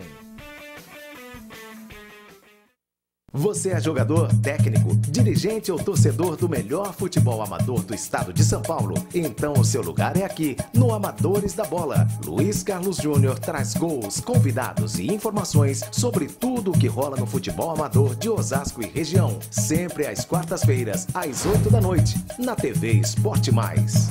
Você é jogador, técnico, dirigente ou torcedor do melhor futebol amador do estado de São Paulo? Então o seu lugar é aqui, no Amadores da Bola. Luiz Carlos Júnior traz gols, convidados e informações sobre tudo o que rola no futebol amador de Osasco e região. Sempre às quartas-feiras, às 8 da noite, na TV Esporte Mais.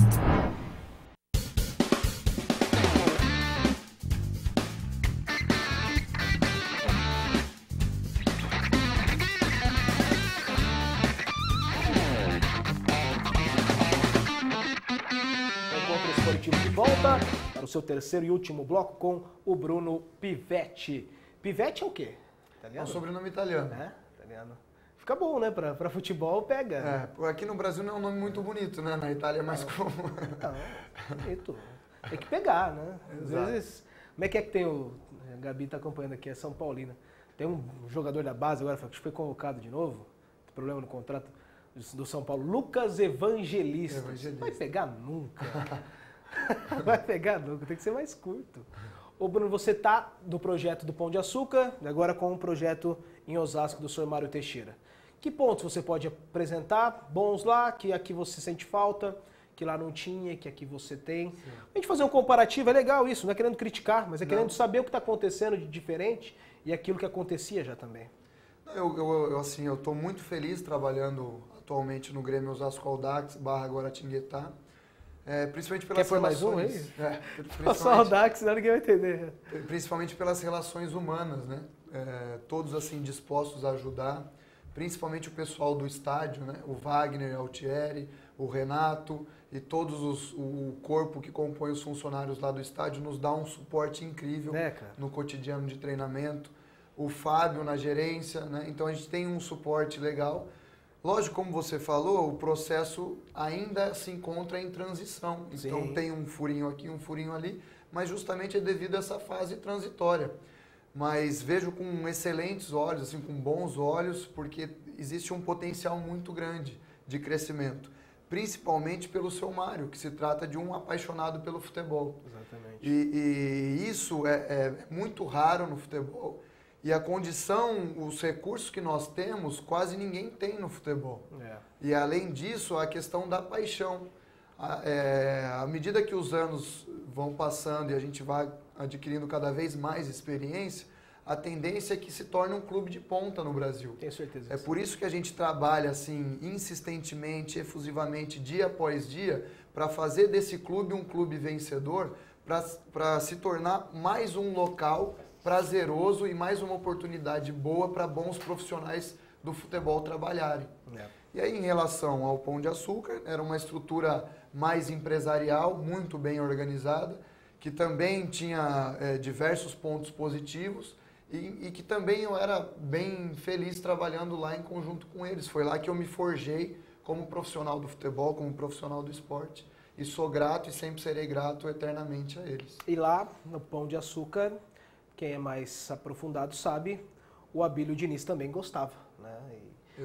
Volta para o seu terceiro e último bloco com o Bruno Pivetti. Pivetti é o quê? Italiano? É um sobrenome italiano. É, italiano. Fica bom, né? Para futebol pega. É, aqui no Brasil não é um nome muito bonito, né? Na Itália é mais comum. Não, bonito. Tem que pegar, né? Às vezes, como é que tem o... A Gabi tá acompanhando aqui, é São Paulina. Tem um jogador da base agora, que foi convocado de novo, tem problema no contrato do São Paulo, Lucas Evangelista. Não vai pegar nunca. Vai pegar nunca, tem que ser mais curto. Ô Bruno, você tá do projeto do Pão de Açúcar, agora com um projeto em Osasco do Sr. Mário Teixeira. Que pontos você pode apresentar, bons lá, que aqui você sente falta, que lá não tinha, que aqui você tem? Sim. A gente fazer um comparativo, é legal isso, não é querendo criticar, mas é querendo saber o que está acontecendo de diferente e aquilo que acontecia já também. Eu estou muito feliz trabalhando atualmente no Grêmio Osasco Audax / Guaratinguetá. Principalmente pelas relações. Mais um aí? Só Audax, senão ninguém vai entender. Principalmente pelas relações humanas, né? Todos assim dispostos a ajudar, principalmente o pessoal do estádio, né? O Wagner, Altieri, o Renato e o corpo que compõe os funcionários lá do estádio nos dá um suporte incrível no cotidiano de treinamento. O Fábio na gerência, né? Então a gente tem um suporte legal. Lógico, como você falou, o processo ainda se encontra em transição. Então Sim. Tem um furinho aqui, um furinho ali, mas justamente é devido a essa fase transitória. Mas vejo com excelentes olhos, assim, com bons olhos, porque existe um potencial muito grande de crescimento. Principalmente pelo seu Mário, que se trata de um apaixonado pelo futebol. Exatamente. E isso é muito raro no futebol. E a condição, os recursos que nós temos, quase ninguém tem no futebol. E além disso, a questão da paixão. À medida que os anos vão passando e a gente vai adquirindo cada vez mais experiência, a tendência é que se torne um clube de ponta no Brasil. Tenho certeza. É por isso que a gente trabalha assim, insistentemente, efusivamente, dia após dia, para fazer desse clube um clube vencedor, para se tornar mais um local prazeroso e mais uma oportunidade boa para bons profissionais do futebol trabalharem. E aí, em relação ao Pão de Açúcar, era uma estrutura mais empresarial, muito bem organizada, que também tinha diversos pontos positivos e que também eu era bem feliz trabalhando lá em conjunto com eles. Foi lá que eu me forjei como profissional do futebol, como profissional do esporte. E sou grato e sempre serei grato eternamente a eles. E lá, no Pão de Açúcar, quem é mais aprofundado sabe, o Abílio Diniz também gostava, né?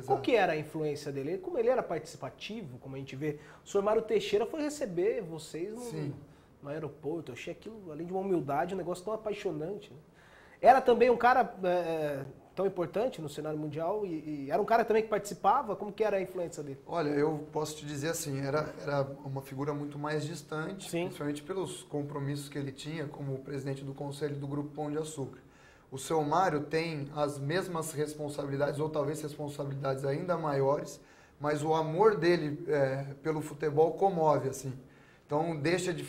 Qual que era a influência dele? Como ele era participativo, como a gente vê, o senhor Mário Teixeira foi receber vocês no aeroporto. Eu achei aquilo, além de uma humildade, um negócio tão apaixonante. Né? Era também um cara tão importante no cenário mundial e era um cara também que participava? Como que era a influência dele? Olha, eu posso te dizer assim, era uma figura muito mais distante, principalmente pelos compromissos que ele tinha como presidente do conselho do Grupo Pão de Açúcar. O seu Mário tem as mesmas responsabilidades, ou talvez responsabilidades ainda maiores, mas o amor dele pelo futebol comove, assim. Então deixa de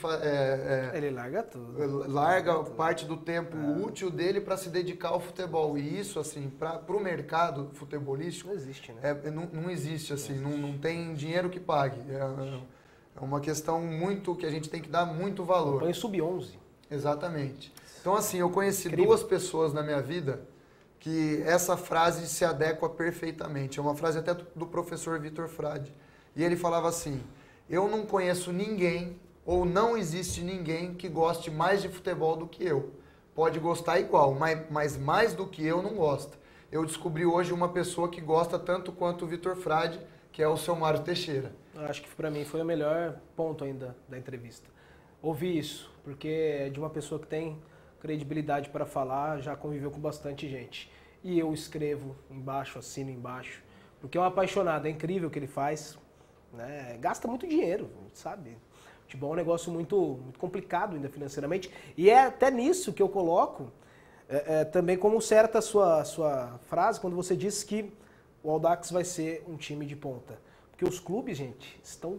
ele larga tudo. Larga parte do tempo útil dele para se dedicar ao futebol. E isso, assim, para o mercado futebolístico... Não existe, né? Não existe, assim, não tem dinheiro que pague. É uma questão muito que a gente tem que dar muito valor. Põe sub-11. Exatamente. Então, assim, eu conheci Incrível. 2 pessoas na minha vida que essa frase se adequa perfeitamente. É uma frase até do professor Vitor Frade. E ele falava assim: eu não conheço ninguém, ou não existe ninguém que goste mais de futebol do que eu. Pode gostar igual, mas mais do que eu não gosta. Eu descobri hoje uma pessoa que gosta tanto quanto o Vitor Frade, que é o seu Mário Teixeira. Acho que para mim foi o melhor ponto ainda da entrevista. Ouvir isso, porque é de uma pessoa que tem credibilidade para falar, já conviveu com bastante gente. E eu escrevo embaixo, assino embaixo, porque é um apaixonado, é incrível o que ele faz, né? Gasta muito dinheiro, sabe? Futebol é um negócio muito complicado ainda financeiramente, e é até nisso que eu coloco também como certa a sua frase, quando você disse que o Audax vai ser um time de ponta. Porque os clubes, gente, estão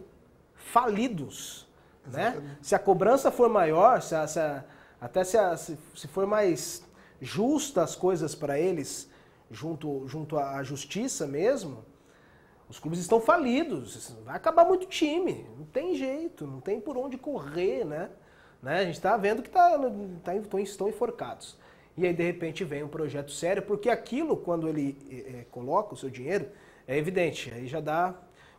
falidos, né? Se a cobrança for maior, se for mais justa as coisas para eles, junto à justiça mesmo, os clubes estão falidos, vai acabar muito time, não tem jeito, não tem por onde correr, né? A gente está vendo que estão enforcados. E aí, de repente, vem um projeto sério, porque aquilo, quando ele coloca o seu dinheiro, é evidente, aí já dá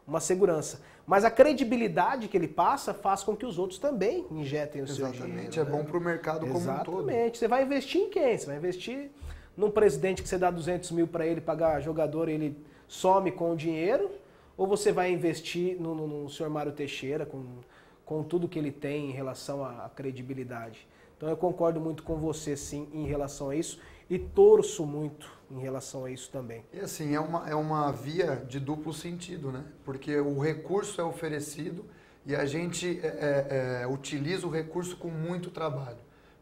uma segurança. Mas a credibilidade que ele passa faz com que os outros também injetem o seu dinheiro. Exatamente, é bom para o mercado como um todo. Exatamente. Você vai investir em quem? Você vai investir num presidente que você dá 200 mil para ele pagar jogador e ele some com o dinheiro? Ou você vai investir no senhor Mário Teixeira, com tudo que ele tem em relação à credibilidade? Então eu concordo muito com você, sim, em relação a isso, e torço muito em relação a isso também. E assim, é uma via de duplo sentido, né? Porque o recurso é oferecido e a gente utiliza o recurso com muito trabalho.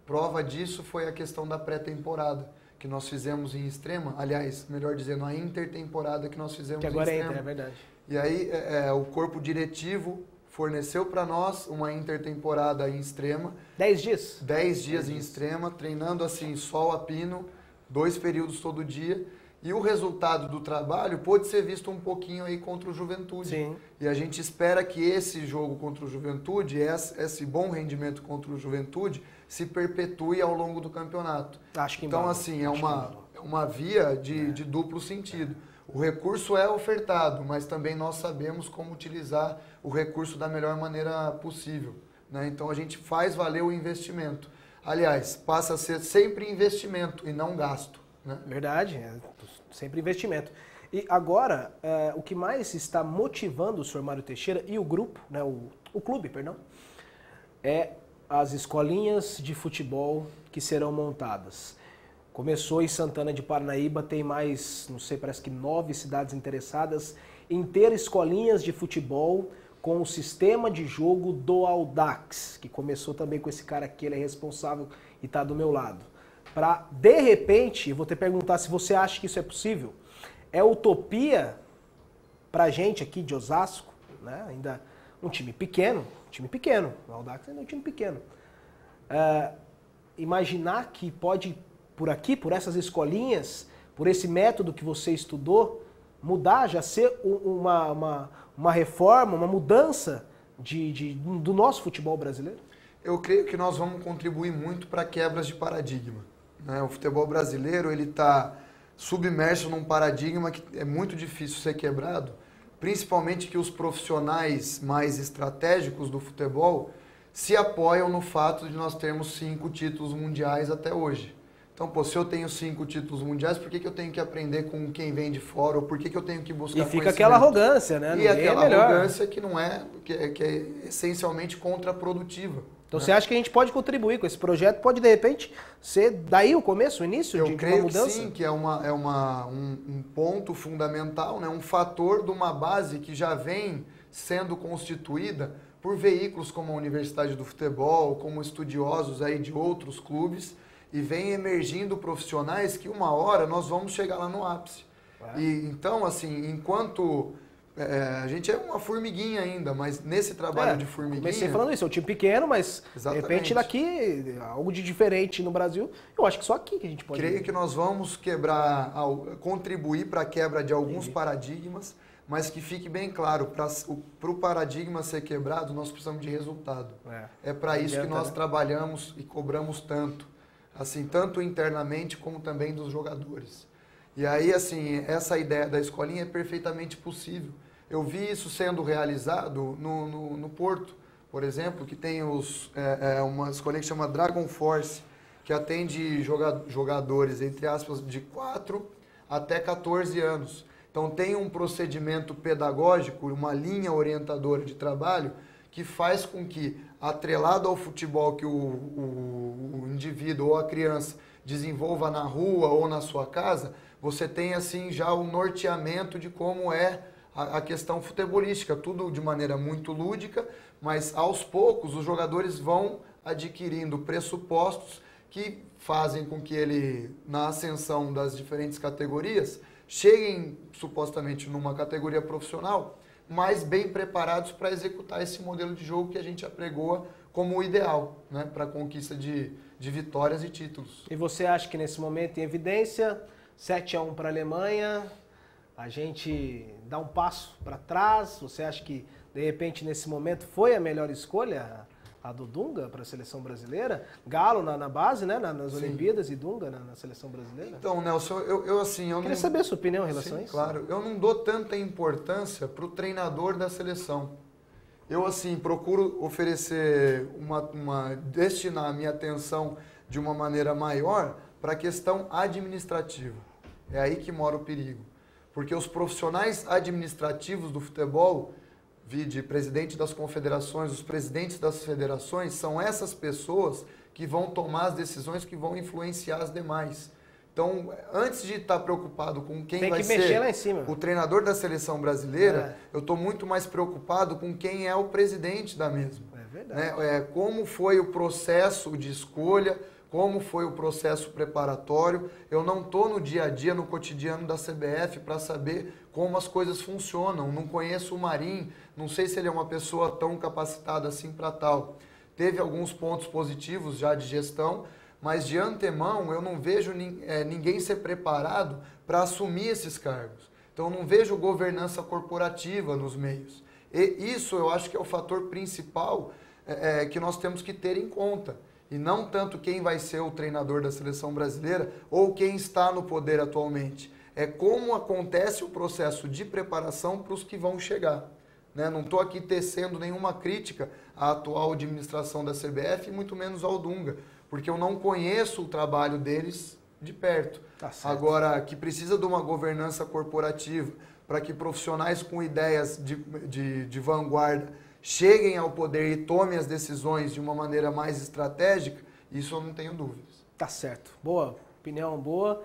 Prova disso foi a questão da pré-temporada, que nós fizemos em Extrema, aliás, melhor dizendo, a intertemporada que nós fizemos em Extrema. Que agora é Inter, é verdade. E aí o corpo diretivo forneceu para nós uma intertemporada em Extrema. 10 dias? 10 dias em Extrema, treinando assim, sol a pino, 2 períodos todo dia. E o resultado do trabalho pôde ser visto um pouquinho aí contra o Juventude. Sim. E a gente espera que esse jogo contra o Juventude, esse bom rendimento contra o Juventude, se perpetue ao longo do campeonato. Acho que então, assim, é uma via de duplo sentido. O recurso é ofertado, mas também nós sabemos como utilizar o recurso da melhor maneira possível, né? Então a gente faz valer o investimento. Aliás, passa a ser sempre investimento e não gasto, né? Verdade, sempre investimento. E agora, o que mais está motivando o senhor Mário Teixeira e o grupo, né, o clube, perdão, é as escolinhas de futebol que serão montadas. Começou em Santana de Parnaíba, tem mais, não sei, parece que 9 cidades interessadas em ter escolinhas de futebol com o sistema de jogo do Audax, que começou também com esse cara aqui, ele é responsável e está do meu lado. Para, de repente, eu vou te perguntar se você acha que isso é possível. É utopia para a gente aqui de Osasco, né? Ainda um time pequeno, o Audax ainda é um time pequeno. Imaginar que pode, por aqui, por essas escolinhas, por esse método que você estudou, mudar, já ser uma reforma, uma mudança do nosso futebol brasileiro? Eu creio que nós vamos contribuir muito para quebras de paradigma, né? O futebol brasileiro ele está submerso num paradigma que é muito difícil ser quebrado, principalmente que os profissionais mais estratégicos do futebol se apoiam no fato de nós termos 5 títulos mundiais até hoje. Então, se eu tenho 5 títulos mundiais, por que eu tenho que aprender com quem vem de fora? Ou por que eu tenho que buscar conhecimento? E fica aquela arrogância, né? E aquela arrogância que não que é essencialmente contraprodutiva. Então, você acha que a gente pode contribuir com esse projeto? Pode, de repente, ser daí o começo, o início de uma mudança? Eu creio que sim, que é um ponto fundamental, né? Um fator de uma base que já vem sendo constituída por veículos como a Universidade do Futebol, como estudiosos aí de outros clubes, e vem emergindo profissionais que uma hora nós vamos chegar lá no ápice. E então, assim, enquanto a gente é uma formiguinha ainda, mas nesse trabalho de formiguinha... Comecei falando isso, é um time pequeno, mas Exatamente. de repente daqui, algo de diferente no Brasil, eu acho que só aqui que a gente pode... Creio que nós vamos contribuir para a quebra de alguns paradigmas, mas que fique bem claro, para o paradigma ser quebrado, nós precisamos de resultado. É para isso que nós trabalhamos e cobramos tanto, assim, tanto internamente como também dos jogadores. E aí, assim, essa ideia da escolinha é perfeitamente possível. Eu vi isso sendo realizado no Porto, por exemplo, que tem uma escolinha que chama Dragon Force, que atende jogadores, entre aspas, de 4 até 14 anos. Então, tem um procedimento pedagógico, uma linha orientadora de trabalho, que faz com que, atrelado ao futebol que o indivíduo ou a criança desenvolva na rua ou na sua casa, você tem assim já o norteamento de como é a questão futebolística, tudo de maneira muito lúdica, mas aos poucos os jogadores vão adquirindo pressupostos que fazem com que ele, na ascensão das diferentes categorias, cheguem supostamente numa categoria profissional, mais bem preparados para executar esse modelo de jogo que a gente apregoa como o ideal, né, para a conquista de vitórias e títulos. E você acha que nesse momento, em evidência, 7-1 para a Alemanha, a gente dá um passo para trás? Você acha que, de repente, nesse momento, foi a melhor escolha, a do Dunga, para a seleção brasileira? Galo na base, né, nas Olimpíadas, e Dunga na seleção brasileira? Então, Nelson, eu queria saber a sua opinião em relação a isso. Claro, eu não dou tanta importância para o treinador da seleção. Eu, assim, procuro oferecer, destinar a minha atenção de uma maneira maior para a questão administrativa. É aí que mora o perigo. Porque os profissionais administrativos do futebol, vide presidente das confederações, os presidentes das federações, são essas pessoas que vão tomar as decisões que vão influenciar as demais. Então, antes de estar preocupado com quem vai ser lá em cima. O treinador da seleção brasileira, eu estou muito mais preocupado com quem é o presidente da mesma. É verdade. Como foi o processo de escolha, como foi o processo preparatório. Eu não estou no dia a dia, no cotidiano da CBF para saber como as coisas funcionam. Não conheço o Marinho, não sei se ele é uma pessoa tão capacitada assim para tal. Teve alguns pontos positivos já de gestão, mas de antemão eu não vejo ninguém ser preparado para assumir esses cargos. Então eu não vejo governança corporativa nos meios. E isso eu acho que é o fator principal que nós temos que ter em conta. E não tanto quem vai ser o treinador da seleção brasileira ou quem está no poder atualmente. É como acontece o processo de preparação para os que vão chegar. Né? Não estou aqui tecendo nenhuma crítica à atual administração da CBF, e muito menos ao Dunga, porque eu não conheço o trabalho deles de perto. Agora, que precisa de uma governança corporativa para que profissionais com ideias de vanguarda cheguem ao poder e tomem as decisões de uma maneira mais estratégica, isso eu não tenho dúvidas. Tá certo. Boa, opinião boa,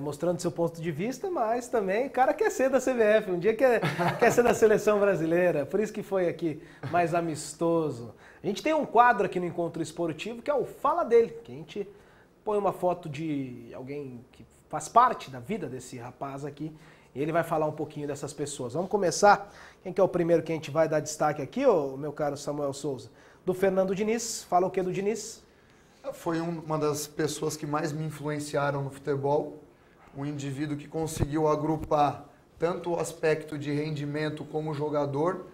mostrando seu ponto de vista, mas também o cara quer ser da CBF, um dia quer ser da seleção brasileira, por isso que foi aqui mais amistoso. A gente tem um quadro aqui no Encontro Esportivo que é o Fala Dele, que a gente põe uma foto de alguém que faz parte da vida desse rapaz aqui, e ele vai falar um pouquinho dessas pessoas. Vamos começar. Quem que é o primeiro que a gente vai dar destaque aqui, meu caro Samuel Souza? Do Fernando Diniz. Fala o que do Diniz? Foi uma das pessoas que mais me influenciaram no futebol. Um indivíduo que conseguiu agrupar tanto o aspecto de rendimento como jogador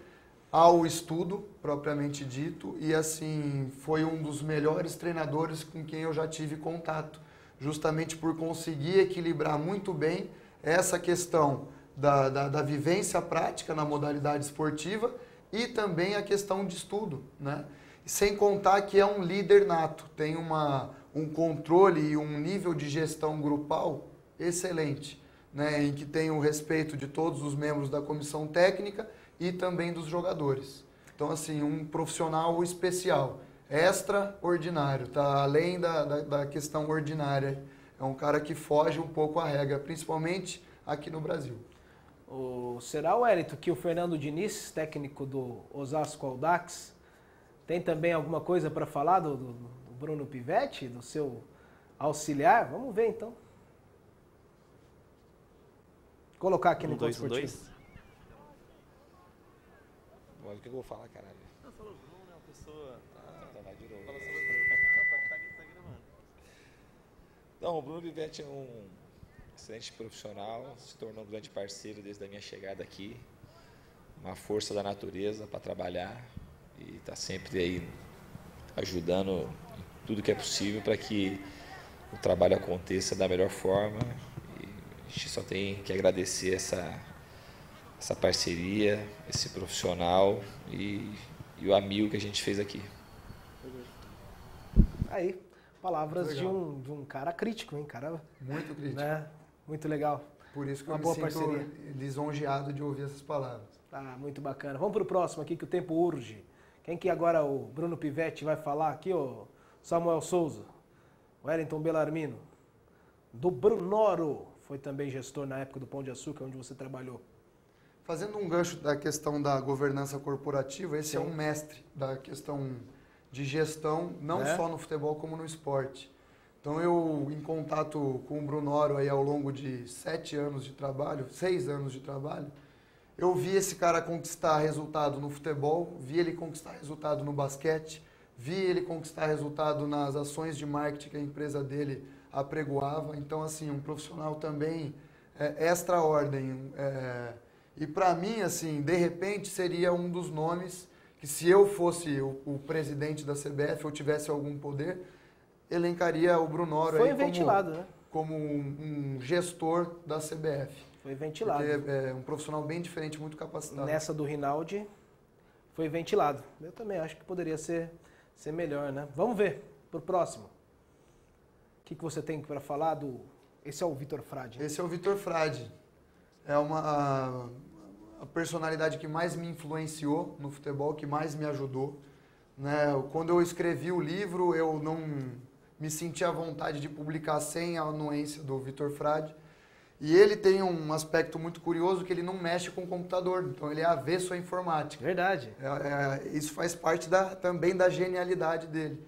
ao estudo, propriamente dito. E assim, foi um dos melhores treinadores com quem eu já tive contato. Justamente por conseguir equilibrar muito bem essa questão da vivência prática na modalidade esportiva e também a questão de estudo, né? Sem contar que é um líder nato, tem um controle e um nível de gestão grupal excelente, né? Em que tem o respeito de todos os membros da comissão técnica e também dos jogadores. Então, assim, um profissional especial, extraordinário, tá além da questão ordinária. É um cara que foge um pouco à regra, principalmente aqui no Brasil. Será, Wellington, que o Fernando Diniz, técnico do Osasco Audax, tem também alguma coisa para falar do Bruno Pivetti, do seu auxiliar? Vamos ver, então. Vou colocar aqui no Encontro Esportivo. Mas o que eu vou falar, caralho? Não, falou Bruno, né? Uma pessoa... Então vai de novo. Fala sobre o Bruno. Não, pode estar gravando. Não, o Bruno Pivetti é um excelente profissional, se tornou um grande parceiro desde a minha chegada aqui. Uma força da natureza para trabalhar e está sempre aí ajudando em tudo que é possível para que o trabalho aconteça da melhor forma. E a gente só tem que agradecer essa parceria, esse profissional e o amigo que a gente fez aqui. Aí, palavras de um cara crítico, hein? Cara, muito crítico. Né? Muito legal. Por isso que uma eu boa me sinto parceria. lisonjeado de ouvir essas palavras. Ah, muito bacana. Vamos para o próximo aqui, que o tempo urge. Quem que agora o Bruno Pivetti vai falar aqui, o Samuel Souza, o Wellington Bellarmino, do Brunoro, foi também gestor na época do Pão de Açúcar, onde você trabalhou. Fazendo um gancho da questão da governança corporativa, esse é um mestre da questão de gestão, não só no futebol como no esporte. Então eu, em contato com o Brunoro aí ao longo de 6 anos de trabalho, eu vi esse cara conquistar resultado no futebol, vi ele conquistar resultado no basquete, vi ele conquistar resultado nas ações de marketing que a empresa dele apregoava. Então, assim, um profissional também extra-ordem. E para mim, assim, de repente, seria um dos nomes que, se eu fosse o presidente da CBF ou tivesse algum poder, elencaria o Brunoro foi aí ventilado, né? Como um gestor da CBF. Foi ventilado. Porque é um profissional bem diferente, muito capacitado. Nessa do Rinaldi, foi ventilado. Eu também acho que poderia ser melhor, né? Vamos ver, pro próximo. O que você tem para falar do... Esse é o Vitor Frade. Esse é o Vitor Frade. É a personalidade que mais me influenciou no futebol, que mais me ajudou. Né? Quando eu escrevi o livro, eu não me senti à vontade de publicar sem a anuência do Vitor Frade. E ele tem um aspecto muito curioso, que ele não mexe com o computador, então ele é avesso à informática. Verdade. Isso faz parte também da genialidade dele.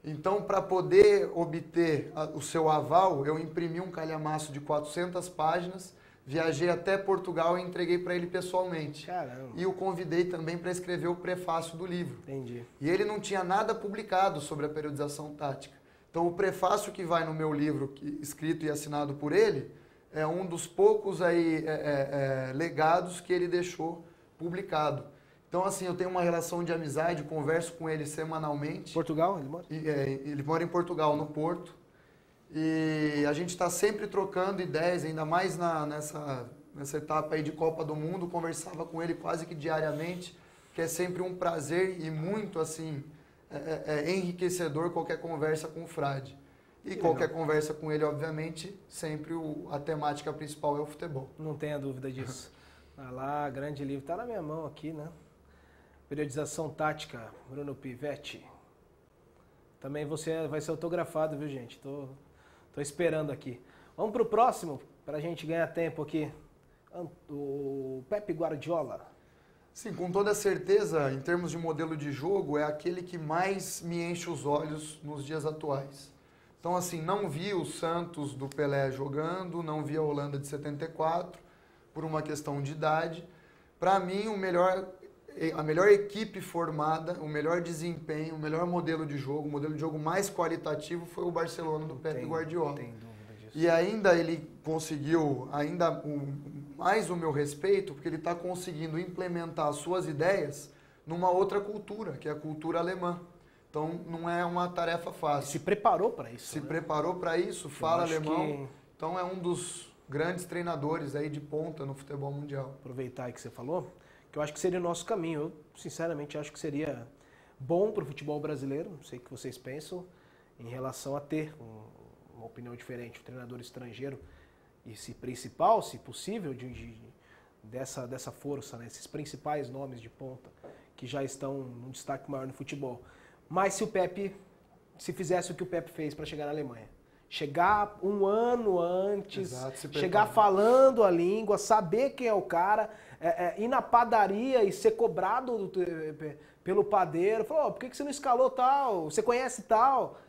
Então, para poder obter o seu aval, eu imprimi um calhamaço de 400 páginas, viajei até Portugal e entreguei para ele pessoalmente. Caramba. E o convidei também para escrever o prefácio do livro. Entendi. E ele não tinha nada publicado sobre a periodização tática. Então, o prefácio que vai no meu livro, escrito e assinado por ele, é um dos poucos aí, legados que ele deixou publicado. Então, assim, eu tenho uma relação de amizade, converso com ele semanalmente. Portugal, ele mora? Ele mora em Portugal, no Porto. E a gente está sempre trocando ideias, ainda mais nessa etapa aí de Copa do Mundo. Conversava com ele quase que diariamente, que é sempre um prazer e muito, assim, enriquecedor qualquer conversa com o Frade. E qualquer conversa com ele, obviamente, sempre a temática principal é o futebol. Não tenha dúvida disso. Ah lá, grande livro. Está na minha mão aqui, né? Periodização tática, Bruno Pivetti. Também vai ser autografado, viu, gente? Tô esperando aqui. Vamos para o próximo, para a gente ganhar tempo aqui. O Pep Guardiola. Sim, com toda certeza, em termos de modelo de jogo, é aquele que mais me enche os olhos nos dias atuais. Então, assim, não vi o Santos do Pelé jogando, não vi a Holanda de 74, por uma questão de idade. Para mim, a melhor equipe formada, o melhor desempenho, o melhor modelo de jogo, o modelo de jogo mais qualitativo foi o Barcelona do Pep Guardiola. Não tem dúvida disso. E ainda ele conseguiu, mais o meu respeito, porque ele está conseguindo implementar as suas ideias numa outra cultura, que é a cultura alemã. Então, não é uma tarefa fácil. Se preparou para isso. Se preparou para isso, fala alemão. Então, é um dos grandes treinadores aí de ponta no futebol mundial. Aproveitar aí que você falou, que eu acho que seria o nosso caminho. Eu, sinceramente, acho que seria bom para o futebol brasileiro, não sei o que vocês pensam, em relação a ter uma opinião diferente. O treinador estrangeiro, e se principal, se possível, dessa força, né? Esses principais nomes de ponta que já estão num destaque maior no futebol. Mas se fizesse o que o Pepe fez para chegar na Alemanha, chegar um ano antes, chegar falando a língua, saber quem é o cara, ir na padaria e ser cobrado pelo padeiro, falar, por que você não escalou tal, você conhece tal,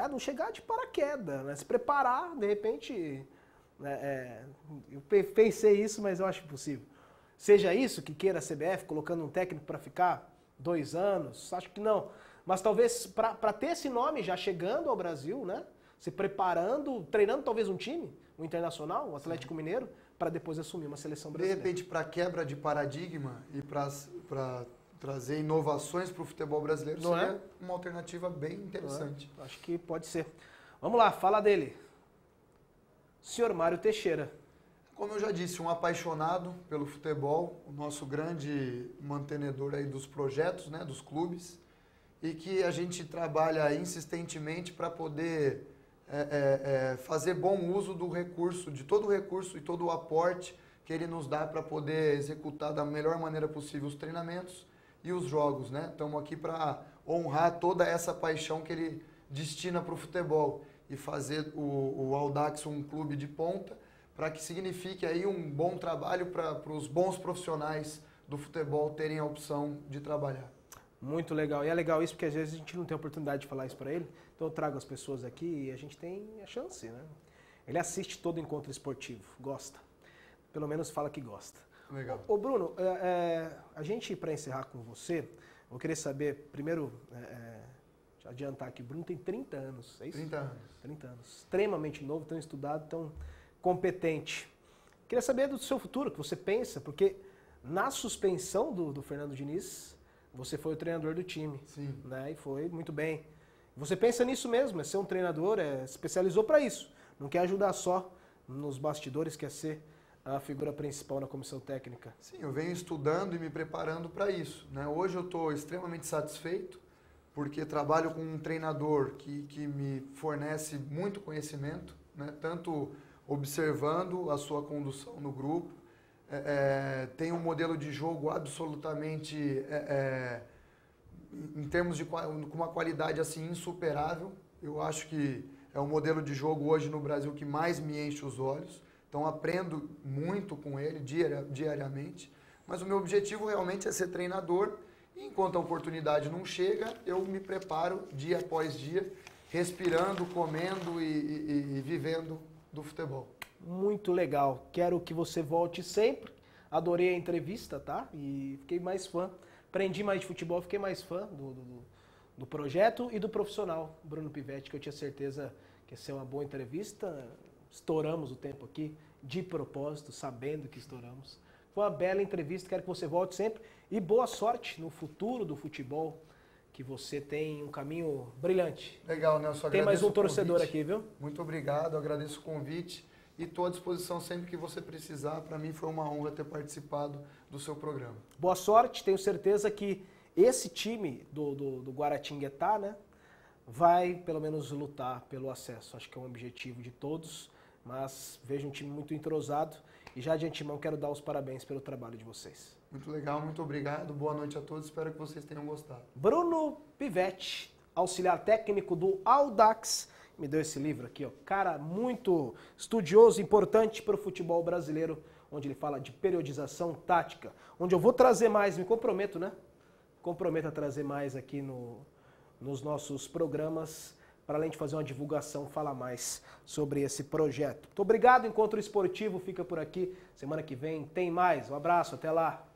não chegar de paraquedas, né? Se preparar, de repente, eu pensei isso, mas eu acho impossível. seja isso que queira a CBF, colocando um técnico para ficar 2 anos? Acho que não. Mas talvez para ter esse nome já chegando ao Brasil, né? Se preparando, treinando talvez um time, um Internacional, um Atlético Mineiro, para depois assumir uma seleção De brasileira. repente, para quebra de paradigma e para trazer inovações para o futebol brasileiro, Não seria é? uma alternativa bem interessante. Acho que pode ser. Vamos lá, fala dele. Senhor Mário Teixeira. Como eu já disse, um apaixonado pelo futebol, o nosso grande mantenedor aí dos projetos, né, dos clubes, e que a gente trabalha insistentemente para poder fazer bom uso do recurso, de todo o recurso e todo o aporte que ele nos dá para poder executar da melhor maneira possível os treinamentos e os jogos, né? Estamos aqui para honrar toda essa paixão que ele destina para o futebol e fazer o Audax um clube de ponta, para que signifique aí um bom trabalho para os bons profissionais do futebol terem a opção de trabalhar. Muito legal. E é legal isso porque às vezes a gente não tem a oportunidade de falar isso para ele. Então eu trago as pessoas aqui e a gente tem a chance, né? Ele assiste todo encontro esportivo, gosta. Pelo menos fala que gosta. Legal. Ô Bruno, a gente, para encerrar com você, eu queria saber, primeiro, deixa eu adiantar aqui, o Bruno tem 30 anos, é isso? 30 anos. 30 anos. Extremamente novo, tão estudado, tão competente. Queria saber do seu futuro, o que você pensa, porque na suspensão do Fernando Diniz, você foi o treinador do time. Sim. Né? E foi muito bem. Você pensa nisso mesmo, é ser um treinador, especializou para isso. Não quer ajudar só nos bastidores, quer ser a figura principal na comissão técnica. Sim, eu venho estudando e me preparando para isso, né? Hoje eu estou extremamente satisfeito, porque trabalho com um treinador que me fornece muito conhecimento, né? Tanto observando a sua condução no grupo, tem um modelo de jogo absolutamente, em termos de com uma qualidade assim insuperável. Eu acho que é o modelo de jogo hoje no Brasil que mais me enche os olhos. Então aprendo muito com ele diariamente. Mas o meu objetivo realmente é ser treinador. E enquanto a oportunidade não chega, eu me preparo dia após dia, respirando, comendo e vivendo do futebol. Muito legal. Quero que você volte sempre. Adorei a entrevista, tá? E fiquei mais fã. Aprendi mais de futebol, fiquei mais fã do projeto e do profissional, Bruno Pivetti, que eu tinha certeza que ia ser uma boa entrevista. Estouramos o tempo aqui, de propósito, sabendo que estouramos. Foi uma bela entrevista, quero que você volte sempre. E boa sorte no futuro do futebol, que você tem um caminho brilhante. Legal, Nelson. Tem mais um torcedor aqui, viu? Muito obrigado, agradeço o convite e estou à disposição sempre que você precisar. Para mim foi uma honra ter participado do seu programa. Boa sorte, tenho certeza que esse time do Guaratinguetá, né, vai pelo menos lutar pelo acesso. Acho que é um objetivo de todos, mas vejo um time muito entrosado e já de antemão quero dar os parabéns pelo trabalho de vocês. Muito legal, muito obrigado, boa noite a todos, espero que vocês tenham gostado. Bruno Pivetti, auxiliar técnico do Audax, me deu esse livro aqui, ó, cara muito estudioso, importante para o futebol brasileiro, onde ele fala de periodização tática, onde eu vou trazer mais, me comprometo, né? Comprometo a trazer mais aqui nos nossos programas, para além de fazer uma divulgação, falar mais sobre esse projeto. Muito obrigado, Encontro Esportivo fica por aqui, semana que vem tem mais, um abraço, até lá.